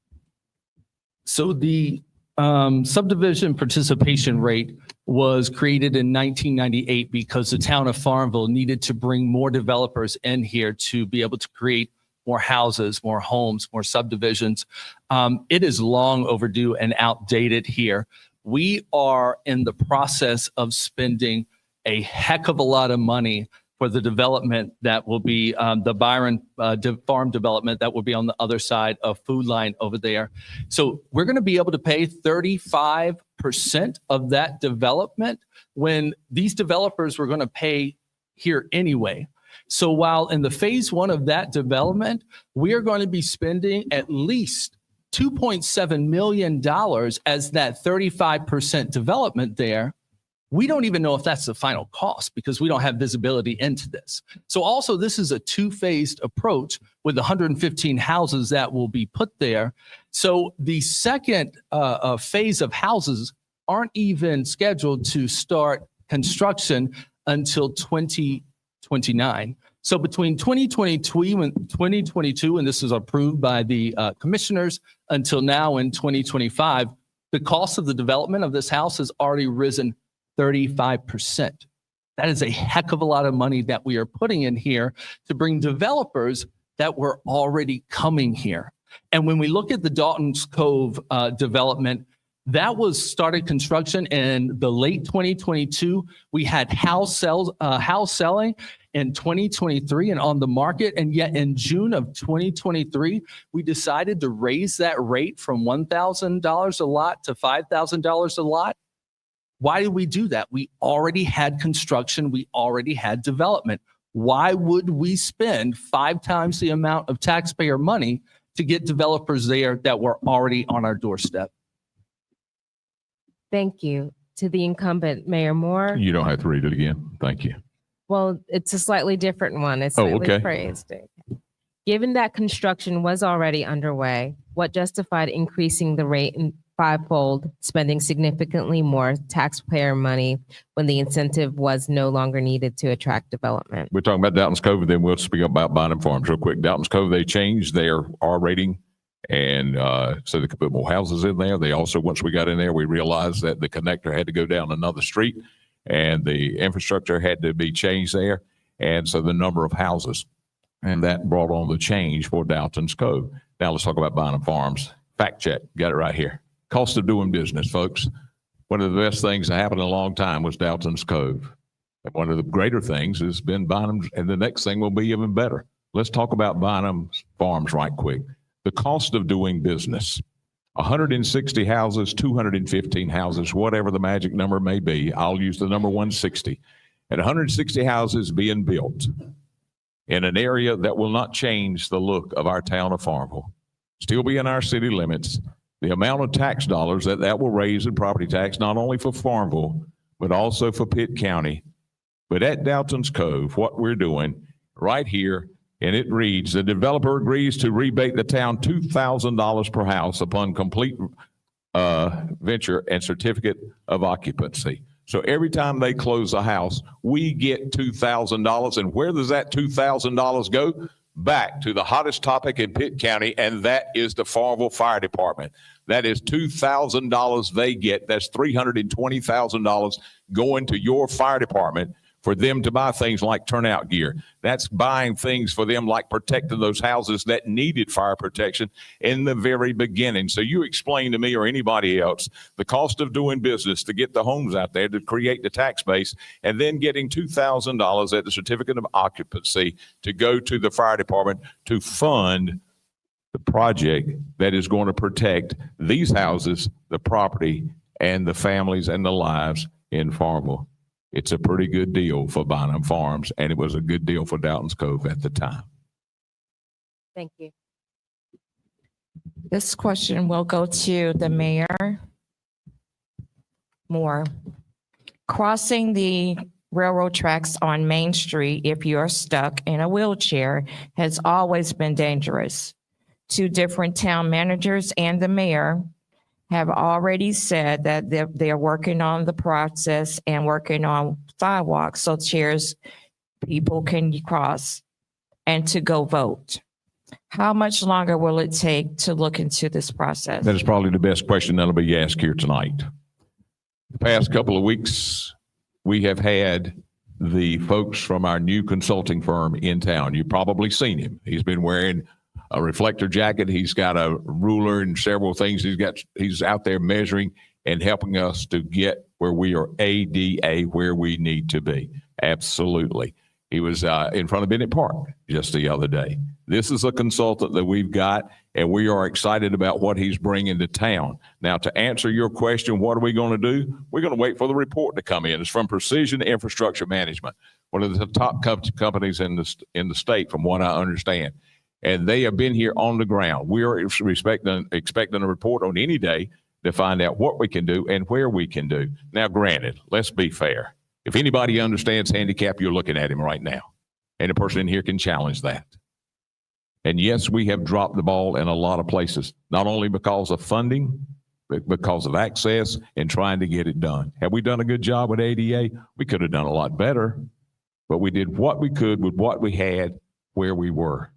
So the subdivision participation rate was created in 1998 because the town of Farmville needed to bring more developers in here to be able to create more houses, more homes, more subdivisions. It is long overdue and outdated here. We are in the process of spending a heck of a lot of money for the development that will be the Byron farm development that will be on the other side of Food Line over there. So we're going to be able to pay 35% of that development when these developers were going to pay here anyway. So while in the phase one of that development, we are going to be spending at least $2.7 million as that 35% development there. We don't even know if that's the final cost because we don't have visibility into this. So also this is a two-phased approach with 115 houses that will be put there. So the second phase of houses aren't even scheduled to start construction until 2029. So between 2022, and this is approved by the commissioners, until now in 2025, the cost of the development of this house has already risen 35%. That is a heck of a lot of money that we are putting in here to bring developers that were already coming here. And when we look at the Dalton's Cove development, that was started construction in the late 2022. We had house selling in 2023 and on the market. And yet in June of 2023, we decided to raise that rate from $1,000 a lot to $5,000 a lot. Why did we do that? We already had construction. We already had development. Why would we spend 5 times the amount of taxpayer money to get developers there that were already on our doorstep? Thank you. To the incumbent, Mayor Moore. You don't have to read it again. Thank you. Well, it's a slightly different one. It's Oh, slightly okay. phrased. Given that construction was already underway, what justified increasing the rate in 5-fold, spending significantly more taxpayer money when the incentive was no longer needed to attract development? We're talking about Dalton's Cove, then we'll speak about Bynum Farms real quick. Dalton's Cove, they changed their R rating, and so they could put more houses in there. They also, once we got in there, we realized that the connector had to go down another street, and the infrastructure had to be changed there, and so the number of houses. And that brought on the change for Dalton's Cove. Now let's talk about Bynum Farms. Fact check, got it right here. Cost of doing business, folks. One of the best things that happened in a long time was Dalton's Cove. And one of the greater things has been Bynum, and the next thing will be even better. Let's talk about Bynum Farms right quick. The cost of doing business, 160 houses, 215 houses, whatever the magic number may be. I'll use the number 160. At 160 houses being built in an area that will not change the look of our town of Farmville, still be in our city limits, the amount of tax dollars that will raise in property tax, not only for Farmville, but also for Pitt County. But at Dalton's Cove, what we're doing right here, and it reads, the developer agrees to rebate the town $2,000 per house upon complete venture and certificate of occupancy. So every time they close a house, we get $2,000. And where does that $2,000 go? Back to the hottest topic in Pitt County, and that is the Farmville Fire Department. That is $2,000 they get. That's $320,000 going to your fire department for them to buy things like turnout gear. That's buying things for them like protecting those houses that needed fire protection in the very beginning. So you explain to me or anybody else the cost of doing business to get the homes out there to create the tax base, and then getting $2,000 at the certificate of occupancy to go to the fire department to fund the project that is going to protect these houses, the property, and the families and the lives in Farmville. It's a pretty good deal for Bynum Farms, and it was a good deal for Dalton's Cove at the time. Thank you. This question will go to the mayor. Moore. Crossing the railroad tracks on Main Street, if you're stuck in a wheelchair, has always been dangerous. 2 different town managers and the mayor have already said that they're working on the process and working on sidewalks so chairs people can cross and to go vote. How much longer will it take to look into this process? That is probably the best question that'll be asked here tonight. The past couple of weeks, we have had the folks from our new consulting firm in town. You've probably seen him. He's been wearing a reflector jacket. He's got a ruler and several things. He's out there measuring and helping us to get where we are ADA, where we need to be. Absolutely. He was in front of Bennett Park just the other day. This is a consultant that we've got, and we are excited about what he's bringing to town. Now, to answer your question, what are we going to do? We're going to wait for the report to come in. It's from Precision Infrastructure Management, one of the top companies in the state, from what I understand. And they have been here on the ground. We are expecting a report on any day to find out what we can do and where we can do. Now, granted, let's be fair. If anybody understands handicap, you're looking at him right now. And a person in here can challenge that. And yes, we have dropped the ball in a lot of places, not only because of funding, but because of access and trying to get it done. Have we done a good job with ADA? We could have done a lot better. but we did what we could with what we had where we were.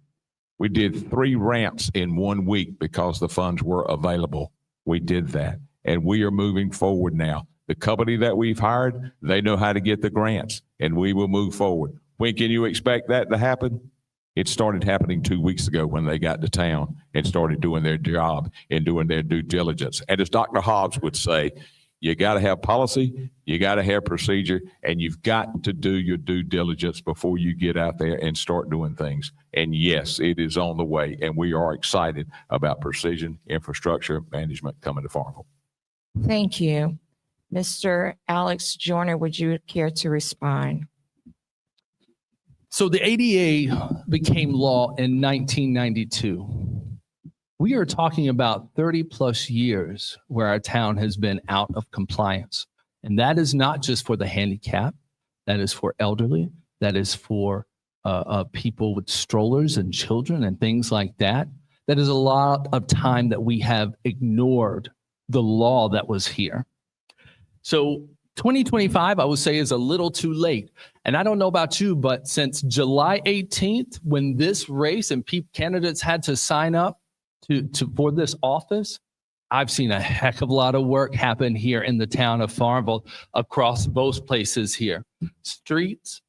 We did 3 ramps in 1 week because the funds were available. We did that, and we are moving forward now. The company that we've hired, they know how to get the grants, and we will move forward. When can you expect that to happen? It started happening 2 weeks ago when they got to town and started doing their job and doing their due diligence. And as Dr. Hobbs would say, you got to have policy, you got to have procedure, and you've got to do your due diligence before you get out there and start doing things. And yes, it is on the way, and we are excited about precision infrastructure management coming to Farmville. Thank you. Mr. Alex Joyner, would you care to respond? So the ADA became law in 1992. We are talking about 30 plus years where our town has been out of compliance. And that is not just for the handicapped, that is for elderly, that is for people with strollers and children and things like that. That is a lot of time that we have ignored the law that was here. So 2025, I would say, is a little too late. And I don't know about you, but since July 18th, when this race and candidates had to sign up for this office, I've seen a heck of a lot of work happen here in the town of Farmville across both places here. Streets,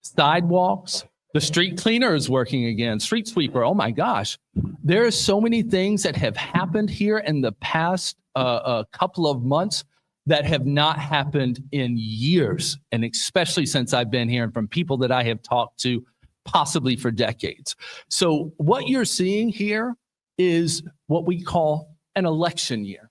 sidewalks, the street cleaner is working again, street sweeper. Oh my gosh. There are so many things that have happened here in the past couple of months that have not happened in years, and especially since I've been here and from people that I have talked to possibly for decades. So what you're seeing here is what we call an election year.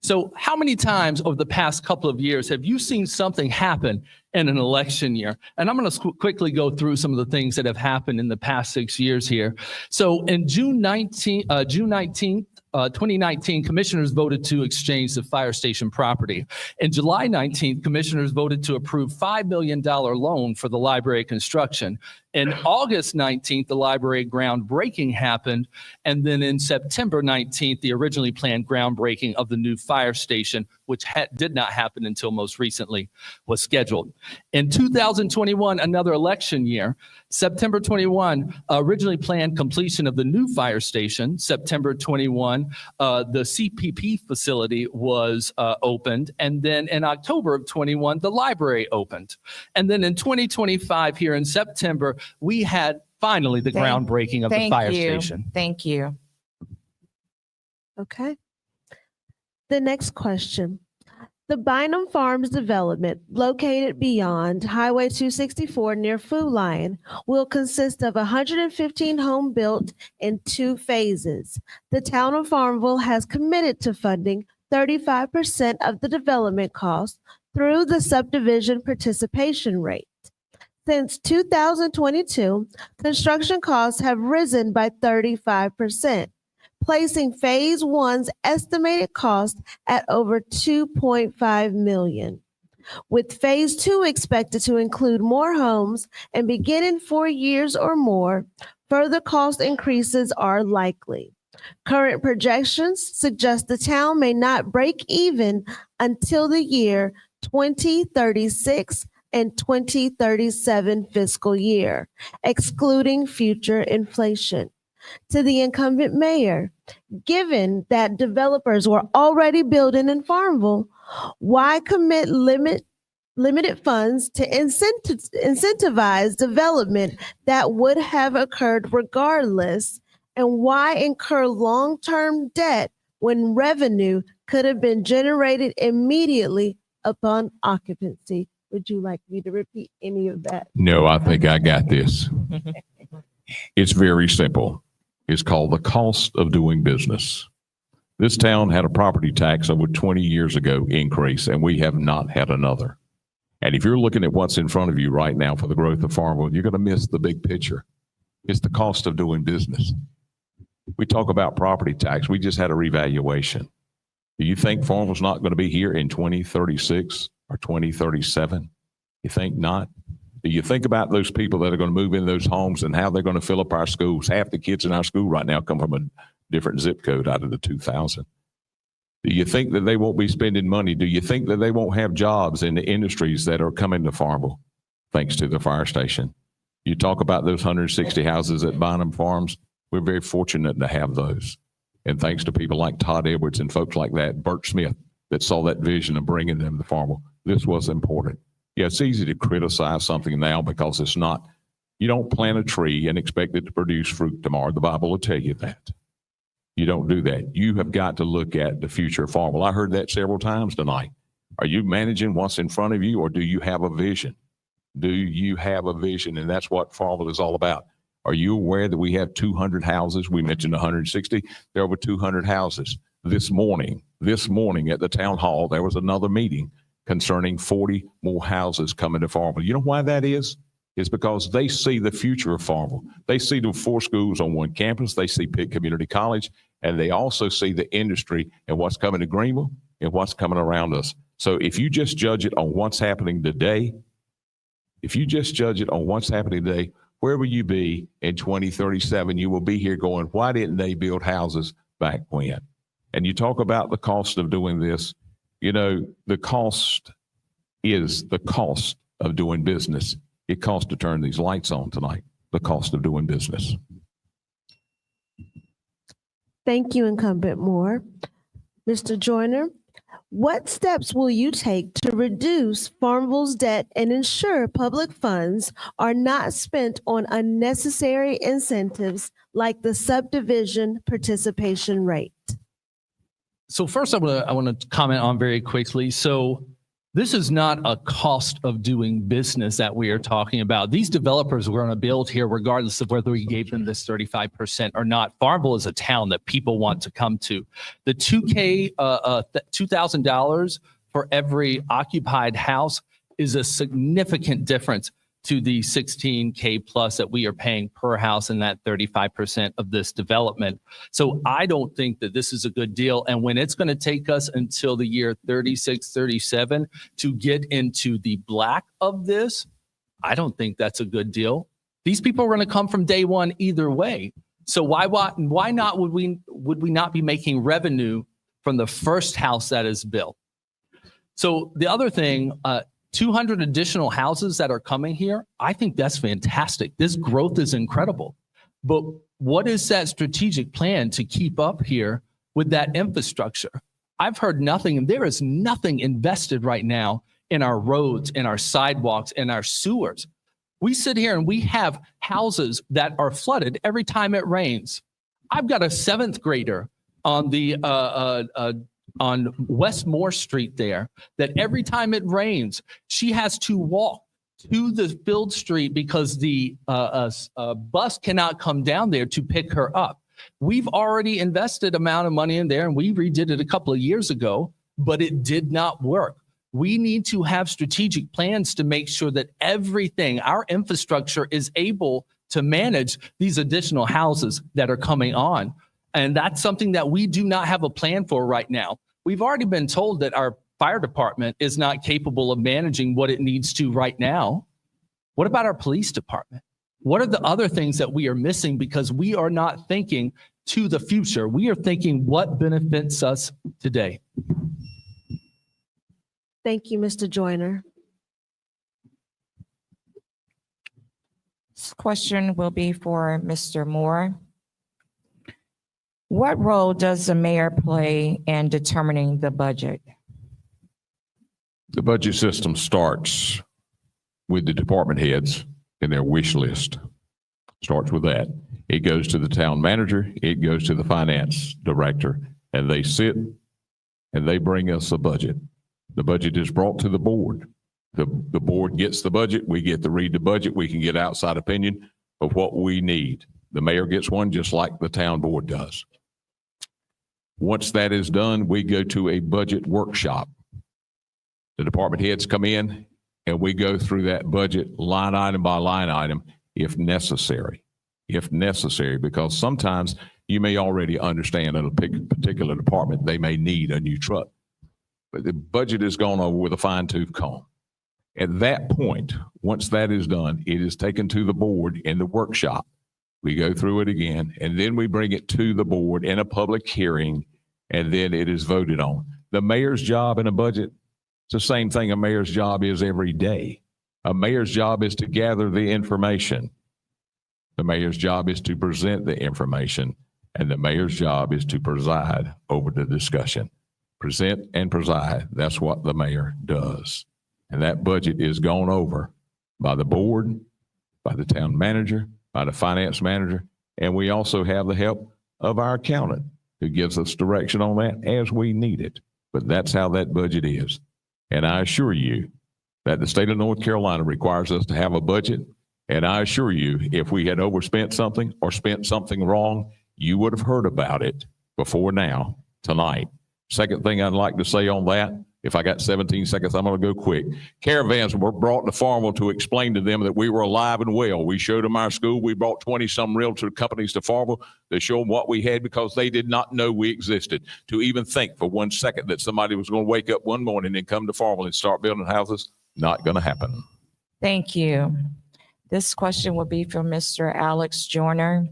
So how many times over the past couple of years have you seen something happen in an election year? And I'm going to quickly go through some of the things that have happened in the past 6 years here. So in June 19th, 2019, commissioners voted to exchange the fire station property. In July 19th, commissioners voted to approve $5 million loan for the library construction. In August 19th, the library groundbreaking happened. And then in September 19th, the originally planned groundbreaking of the new fire station, which did not happen until most recently, was scheduled. In 2021, another election year, September 21, originally planned completion of the new fire station. September 21, the CPP facility was opened. And then in October of 21, the library opened. And then in 2025 here in September, we had finally the groundbreaking of the fire station. Thank you. Okay. The next question. The Bynum Farms development, located beyond Highway 264 near Food Lion, will consist of 115 homes built in 2 phases. The town of Farmville has committed to funding 35% of the development cost through the subdivision participation rate. Since 2022, construction costs have risen by 35%. Placing phase 1's estimated cost at over $2.5 million. With phase 2 expected to include more homes and begin in 4 years or more, further cost increases are likely. Current projections suggest the town may not break even until the year 2036 and 2037 fiscal year, excluding future inflation. To the incumbent mayor, given that developers were already building in Farmville, why commit limited funds to incentivize development that would have occurred regardless? And why incur long-term debt when revenue could have been generated immediately upon occupancy? Would you like me to repeat any of that? No, I think I got this. It's very simple. It's called the cost of doing business. This town had a property tax over 20 years ago increase, and we have not had another. And if you're looking at what's in front of you right now for the growth of Farmville, you're going to miss the big picture. It's the cost of doing business. We talk about property tax. We just had a revaluation. Do you think Farmville's not going to be here in 2036 or 2037? You think not? Do you think about those people that are going to move in those homes and how they're going to fill up our schools? Half the kids in our school right now come from a different zip code out of the 2000. Do you think that they won't be spending money? Do you think that they won't have jobs in the industries that are coming to Farmville thanks to the fire station? You talk about those 160 houses at Bynum Farms. We're very fortunate to have those. And thanks to people like Todd Edwards and folks like that, Bert Smith, that saw that vision of bringing them to Farmville. This was important. Yeah, it's easy to criticize something now because it's not, you don't plant a tree and expect it to produce fruit tomorrow. The Bible will tell you that. You don't do that. You have got to look at the future of Farmville. I heard that several times tonight. Are you managing what's in front of you, or do you have a vision? Do you have a vision? And that's what Farmville is all about. Are you aware that we have 200 houses? We mentioned 160. There are over 200 houses. This morning at the town hall, there was another meeting concerning 40 more houses coming to Farmville. You know why that is? It's because they see the future of Farmville. They see the 4 schools on one campus. They see Pitt Community College, and they also see the industry and what's coming to Greenville and what's coming around us. So if you just judge it on what's happening today, where will you be in 2037? You will be here going, why didn't they build houses back when? And you talk about the cost of doing this. You know, the cost is the cost of doing business. It costs to turn these lights on tonight, the cost of doing business. Thank you, Incumbent Moore. Mr. Joyner, what steps will you take to reduce Farmville's debt and ensure public funds are not spent on unnecessary incentives like the subdivision participation rate? So first, I want to comment on very quickly. So this is not a cost of doing business that we are talking about. These developers were going to build here regardless of whether we gave them this 35% or not. Farmville is a town that people want to come to. The $2,000 for every occupied house is a significant difference to the $16K plus that we are paying per house in that 35% of this development. So I don't think that this is a good deal. And when it's going to take us until the year 36, 37 to get into the black of this, I don't think that's a good deal. These people are going to come from day one either way. So why not would we not be making revenue from the first house that is built? So the other thing, 200 additional houses that are coming here, I think that's fantastic. This growth is incredible. But what is that strategic plan to keep up here with that infrastructure? I've heard nothing, and there is nothing invested right now in our roads, in our sidewalks, in our sewers. We sit here and we have houses that are flooded every time it rains. I've got a 7th grader on the on West Moore Street there, that every time it rains, she has to walk to the filled street because the bus cannot come down there to pick her up. We've already invested amount of money in there, and we redid it a couple of years ago, but it did not work. We need to have strategic plans to make sure that everything, our infrastructure, is able to manage these additional houses that are coming on. And that's something that we do not have a plan for right now. We've already been told that our fire department is not capable of managing what it needs to right now. What about our police department? What are the other things that we are missing because we are not thinking to the future? We are thinking what benefits us today. Thank you, Mr. Joyner. This question will be for Mr. Moore. What role does the mayor play in determining the budget? The budget system starts with the department heads and their wish list. Starts with that. It goes to the town manager, it goes to the finance director, and they sit and they bring us a budget. The budget is brought to the board. The board gets the budget, we get to read the budget, we can get outside opinion of what we need. The mayor gets one just like the town board does. Once that is done, we go to a budget workshop. The department heads come in and we go through that budget line item by line item if necessary, because sometimes you may already understand in a particular department, they may need a new truck, but the budget is gone over with a fine tooth comb. At that point, once that is done, it is taken to the board in the workshop. We go through it again, and then we bring it to the board in a public hearing, and then it is voted on. The mayor's job in a budget, it's the same thing a mayor's job is every day. A mayor's job is to gather the information. The mayor's job is to present the information, and the mayor's job is to preside over the discussion. Present and preside, that's what the mayor does. And that budget is gone over by the board, by the town manager, by the finance manager, and we also have the help of our accountant who gives us direction on that as we need it. But that's how that budget is. And I assure you that the state of North Carolina requires us to have a budget. And I assure you, if we had overspent something or spent something wrong, you would have heard about it before now, tonight. Second thing I'd like to say on that, if I got 17 seconds, I'm going to go quick. Caravans were brought to Farmville to explain to them that we were alive and well. We showed them our school. We brought 20-some realtor companies to Farmville to show them what we had because they did not know we existed. To even think for 1 second that somebody was going to wake up one morning and come to Farmville and start building houses, not going to happen. Thank you. This question will be from Mr. Alex Joyner.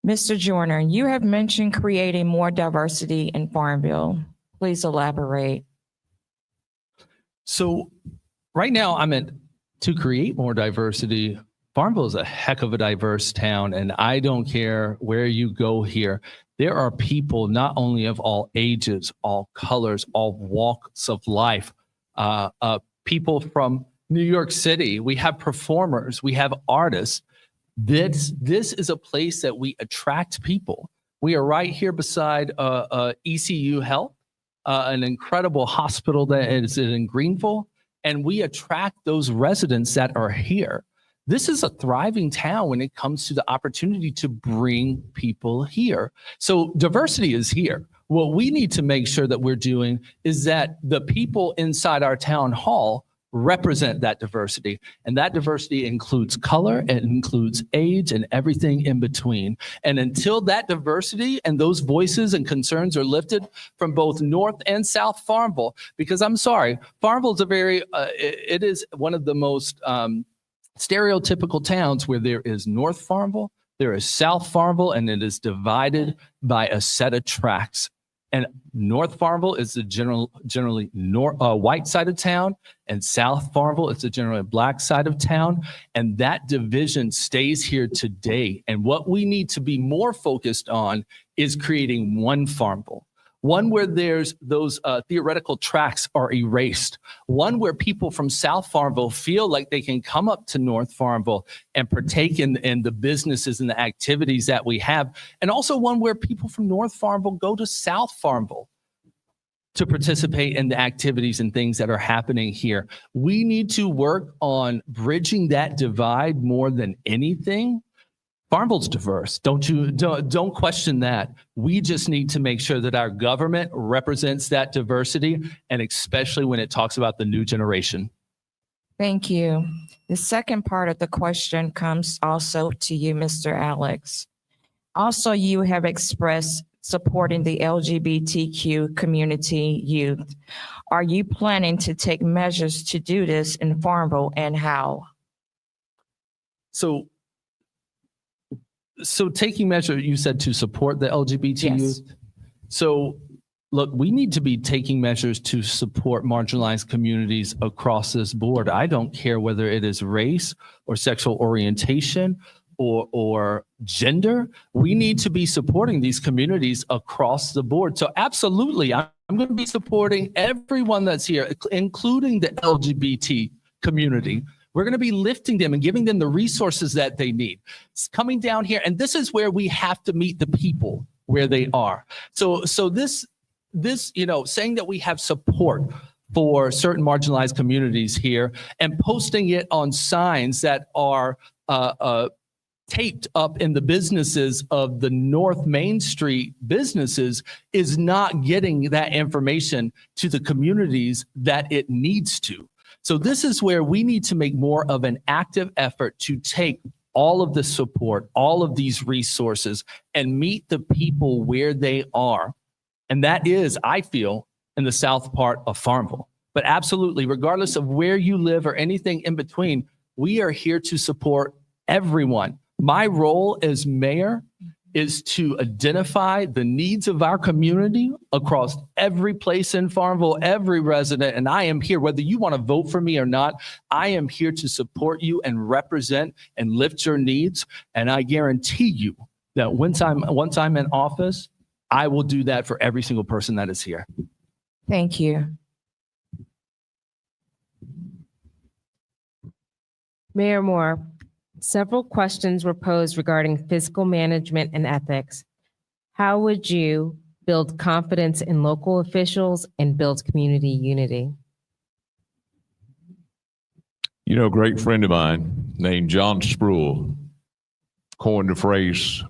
Mr. Joyner, you have mentioned creating more diversity in Farmville. Please elaborate. So right now I'm to create more diversity. Farmville is a heck of a diverse town, and I don't care where you go here. There are people not only of all ages, all colors, all walks of life, people from New York City. We have performers, we have artists. This is a place that we attract people. We are right here beside ECU Health, an incredible hospital that is in Greenville, and we attract those residents that are here. This is a thriving town when it comes to the opportunity to bring people here. So diversity is here. What we need to make sure that we're doing is that the people inside our town hall represent that diversity. And that diversity includes color, it includes age, and everything in between. And until that diversity and those voices and concerns are lifted from both North and South Farmville, because I'm sorry, Farmville is it is one of the most stereotypical towns where there is North Farmville, there is South Farmville, and it is divided by a set of tracks. And North Farmville is the generally white side of town, and South Farmville is the generally black side of town. And that division stays here today. And what we need to be more focused on is creating one Farmville. One where there's those theoretical tracks are erased. One where people from South Farmville feel like they can come up to North Farmville and partake in the businesses and the activities that we have. And also one where people from North Farmville go to South Farmville to participate in the activities and things that are happening here. We need to work on bridging that divide more than anything. Farmville's diverse. Don't question that. We just need to make sure that our government represents that diversity, and especially when it talks about the new generation. Thank you. The second part of the question comes also to you, Mr. Alex. Also, you have expressed supporting the LGBTQ community youth. Are you planning to take measures to do this in Farmville, and how? So taking measure, you said to support the LGBT youth. So look, we need to be taking measures to support marginalized communities across this board. I don't care whether it is race or sexual orientation or gender. We need to be supporting these communities across the board. So absolutely, I'm going to be supporting everyone that's here, including the LGBT community. We're going to be lifting them and giving them the resources that they need. It's coming down here, and this is where we have to meet the people where they are. So this, saying that we have support for certain marginalized communities here and posting it on signs that are taped up in the businesses of the North Main Street businesses is not getting that information to the communities that it needs to. So this is where we need to make more of an active effort to take all of the support, all of these resources, and meet the people where they are. And that is, I feel, in the south part of Farmville. But absolutely, regardless of where you live or anything in between, we are here to support everyone. My role as mayor is to identify the needs of our community across every place in Farmville, every resident. And I am here, whether you want to vote for me or not, I am here to support you and represent and lift your needs. And I guarantee you that once I'm in office, I will do that for every single person that is here. Thank you. Mayor Moore, several questions were posed regarding fiscal management and ethics. How would you build confidence in local officials and build community unity? You know, a great friend of mine named John Spruill coined the phrase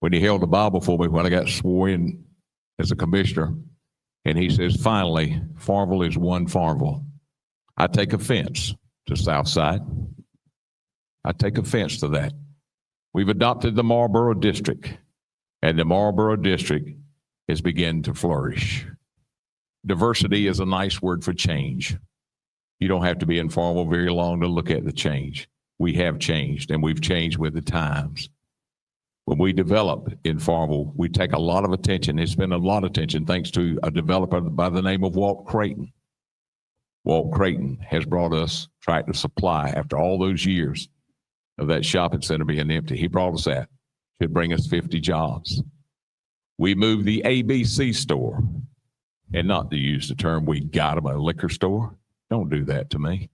when he held the Bible for me when I got sworn in as a commissioner. And he says, finally, Farmville is one Farmville. I take offense to Southside. I take offense to that. We've adopted the Marlboro District, and the Marlboro District is beginning to flourish. Diversity is a nice word for change. You don't have to be in Farmville very long to look at the change. We have changed, and we've changed with the times. When we develop in Farmville, we take a lot of attention. It's been a lot of attention thanks to a developer by the name of Walt Creighton. Walt Creighton has brought us Tractor Supply after all those years of that shopping center being empty. He brought us that. Should bring us 50 jobs. We moved the ABC store, and not to use the term we got them a liquor store. Don't do that to me.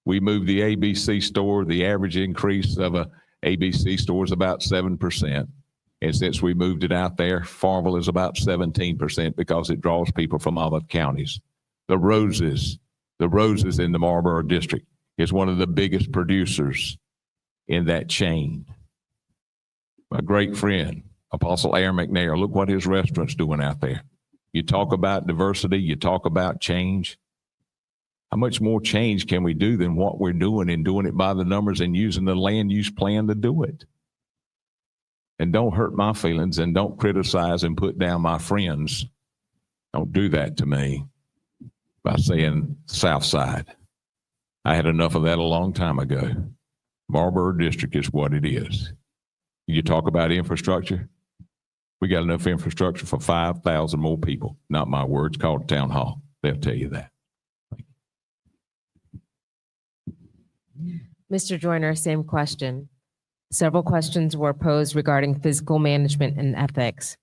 We moved the ABC store. The average increase of a ABC store is about 7%. And since we moved it out there, Farmville is about 17% because it draws people from other counties. The Roses in the Marlboro District is one of the biggest producers in that chain. My great friend, Apostle Aaron McNair, look what his restaurant's doing out there. You talk about diversity, you talk about change. How much more change can we do than what we're doing and doing it by the numbers and using the land use plan to do it? And don't hurt my feelings and don't criticize and put down my friends. Don't do that to me by saying South Side. I had enough of that a long time ago. Marlboro District is what it is. You talk about infrastructure. We got enough infrastructure for 5,000 more people. Not my words, called a town hall. They'll tell you that. Mr. Joyner, same question. Several questions were posed regarding fiscal management and ethics.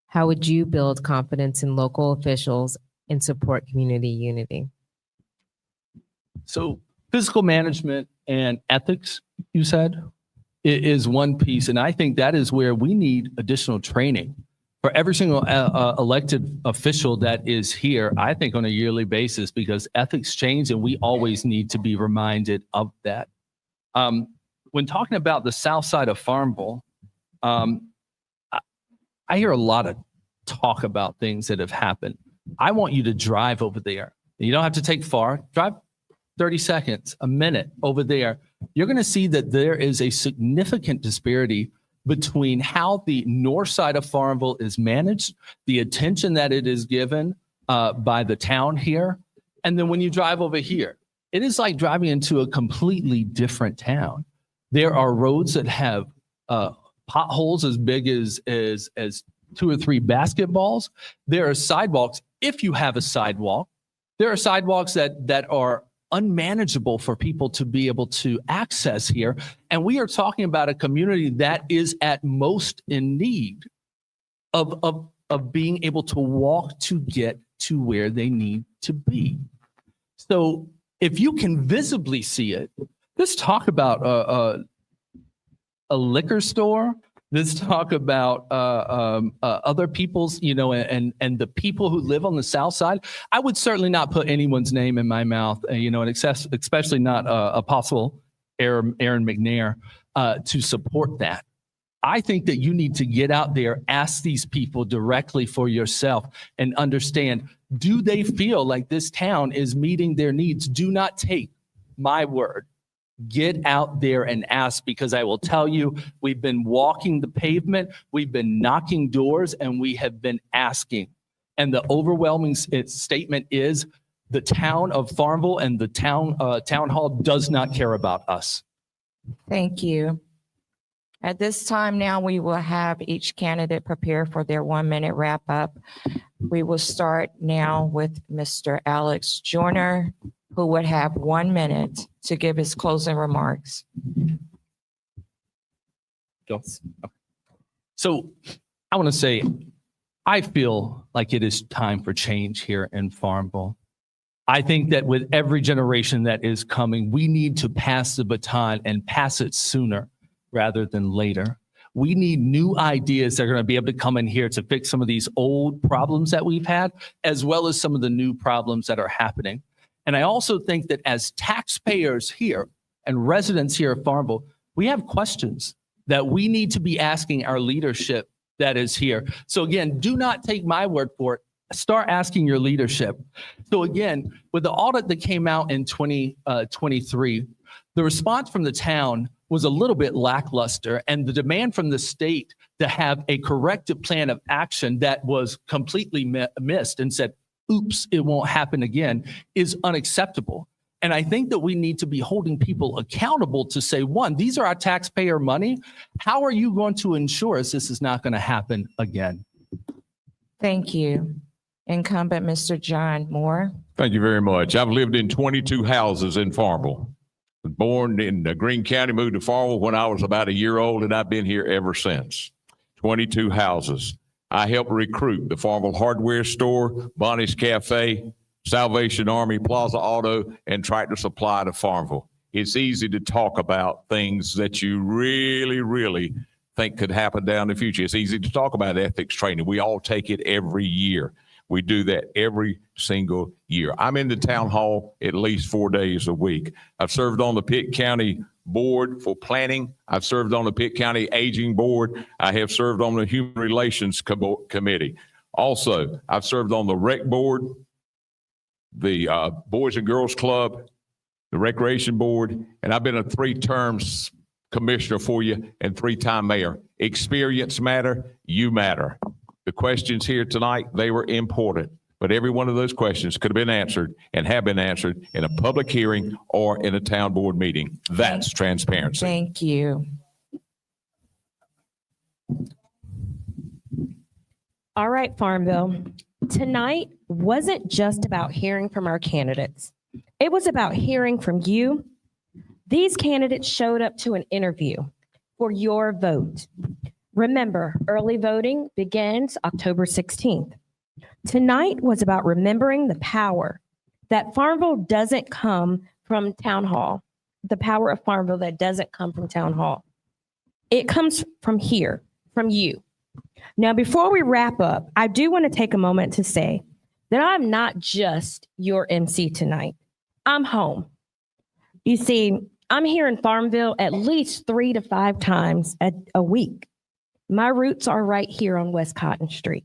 How would you build confidence in local officials and support community unity? So fiscal management and ethics, you said, is one piece. And I think that is where we need additional training for every single elected official that is here, I think on a yearly basis, because ethics change and we always need to be reminded of that. When talking about the south side of Farmville, I hear a lot of talk about things that have happened. I want you to drive over there. You don't have to take far. Drive 30 seconds, a minute over there. You're going to see that there is a significant disparity between how the north side of Farmville is managed, the attention that it is given by the town here, and then when you drive over here, it is like driving into a completely different town. There are roads that have potholes as big as 2 or 3 basketballs. There are sidewalks, if you have a sidewalk. There are sidewalks that are unmanageable for people to be able to access here. And we are talking about a community that is at most in need of being able to walk to get to where they need to be. So if you can visibly see it, let's talk about a liquor store. Let's talk about other people's, and the people who live on the south side. I would certainly not put anyone's name in my mouth, and especially not Apostle Aaron McNair to support that. I think that you need to get out there, ask these people directly for yourself and understand, do they feel like this town is meeting their needs? Do not take my word. Get out there and ask, because I will tell you, we've been walking the pavement, we've been knocking doors, and we have been asking. And the overwhelming statement is the town of Farmville and the town hall does not care about us. Thank you. At this time now, we will have each candidate prepare for their 1-minute wrap up. We will start now with Mr. Alex Joyner, who would have 1 minute to give his closing remarks. So I want to say, I feel like it is time for change here in Farmville. I think that with every generation that is coming, we need to pass the baton and pass it sooner rather than later. We need new ideas that are going to be able to come in here to fix some of these old problems that we've had, as well as some of the new problems that are happening. And I also think that as taxpayers here and residents here at Farmville, we have questions that we need to be asking our leadership that is here. So again, do not take my word for it. Start asking your leadership. So again, with the audit that came out in 2023, the response from the town was a little bit lackluster, and the demand from the state to have a corrective plan of action that was completely missed and said, oops, it won't happen again, is unacceptable. And I think that we need to be holding people accountable to say, one, these are our taxpayer money. How are you going to ensure us this is not going to happen again? Thank you. Incumbent Mr. John Moore. Thank you very much. I've lived in 22 houses in Farmville. Born in Greene County, moved to Farmville when I was about a year old, and I've been here ever since. 22 houses. I helped recruit the Farmville Hardware Store, Bonnie's Cafe, Salvation Army, Plaza Auto, and Tractor Supply to Farmville. It's easy to talk about things that you really, really think could happen down the future. It's easy to talk about ethics training. We all take it every year. We do that every single year. I'm in the town hall at least 4 days a week. I've served on the Pitt County Board for Planning. I've served on the Pitt County Aging Board. I have served on the Human Relations Committee. Also, I've served on the Rec Board, the Boys and Girls Club, the Recreation Board, and I've been a 3-term commissioner for you and 3-time mayor. Experience matter, you matter. The questions here tonight, they were important, but every one of those questions could have been answered and have been answered in a public hearing or in a town board meeting. That's transparency. Thank you. All right, Farmville. Tonight wasn't just about hearing from our candidates. It was about hearing from you. These candidates showed up to an interview for your vote. Remember, early voting begins October 16th. Tonight was about remembering the power that Farmville doesn't come from town hall, the power of Farmville that doesn't come from town hall. It comes from here, from you. Now, before we wrap up, I do want to take a moment to say that I'm not just your MC tonight. I'm home. You see, I'm here in Farmville at least 3 to 5 times a week. My roots are right here on West Cotton Street.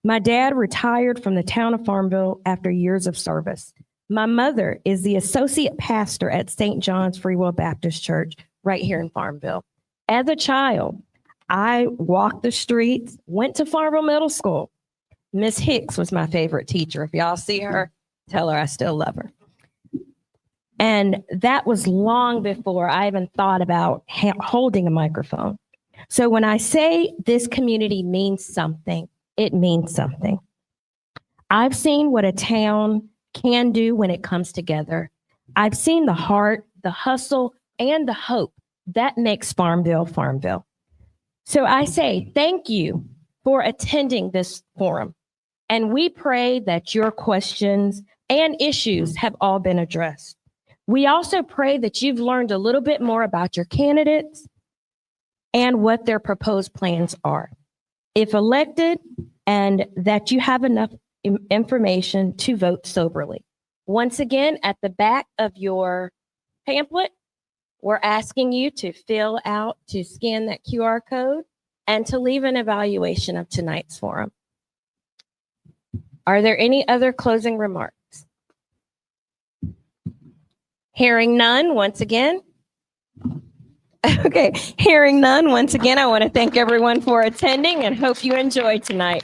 My dad retired from the town of Farmville after years of service. My mother is the associate pastor at St. John's Free Will Baptist Church right here in Farmville. As a child, I walked the streets, went to Farmville Middle School. Miss Hicks was my favorite teacher. If y'all see her, tell her I still love her. And that was long before I even thought about holding a microphone. So when I say this community means something, it means something. I've seen what a town can do when it comes together. I've seen the heart, the hustle, and the hope that makes Farmville, Farmville. So I say thank you for attending this forum. And we pray that your questions and issues have all been addressed. We also pray that you've learned a little bit more about your candidates and what their proposed plans are, if elected, and that you have enough information to vote soberly. Once again, at the back of your pamphlet, we're asking you to scan that QR code and to leave an evaluation of tonight's forum. Are there any other closing remarks? Hearing none, once again. Okay, hearing none, once again, I want to thank everyone for attending and hope you enjoyed tonight.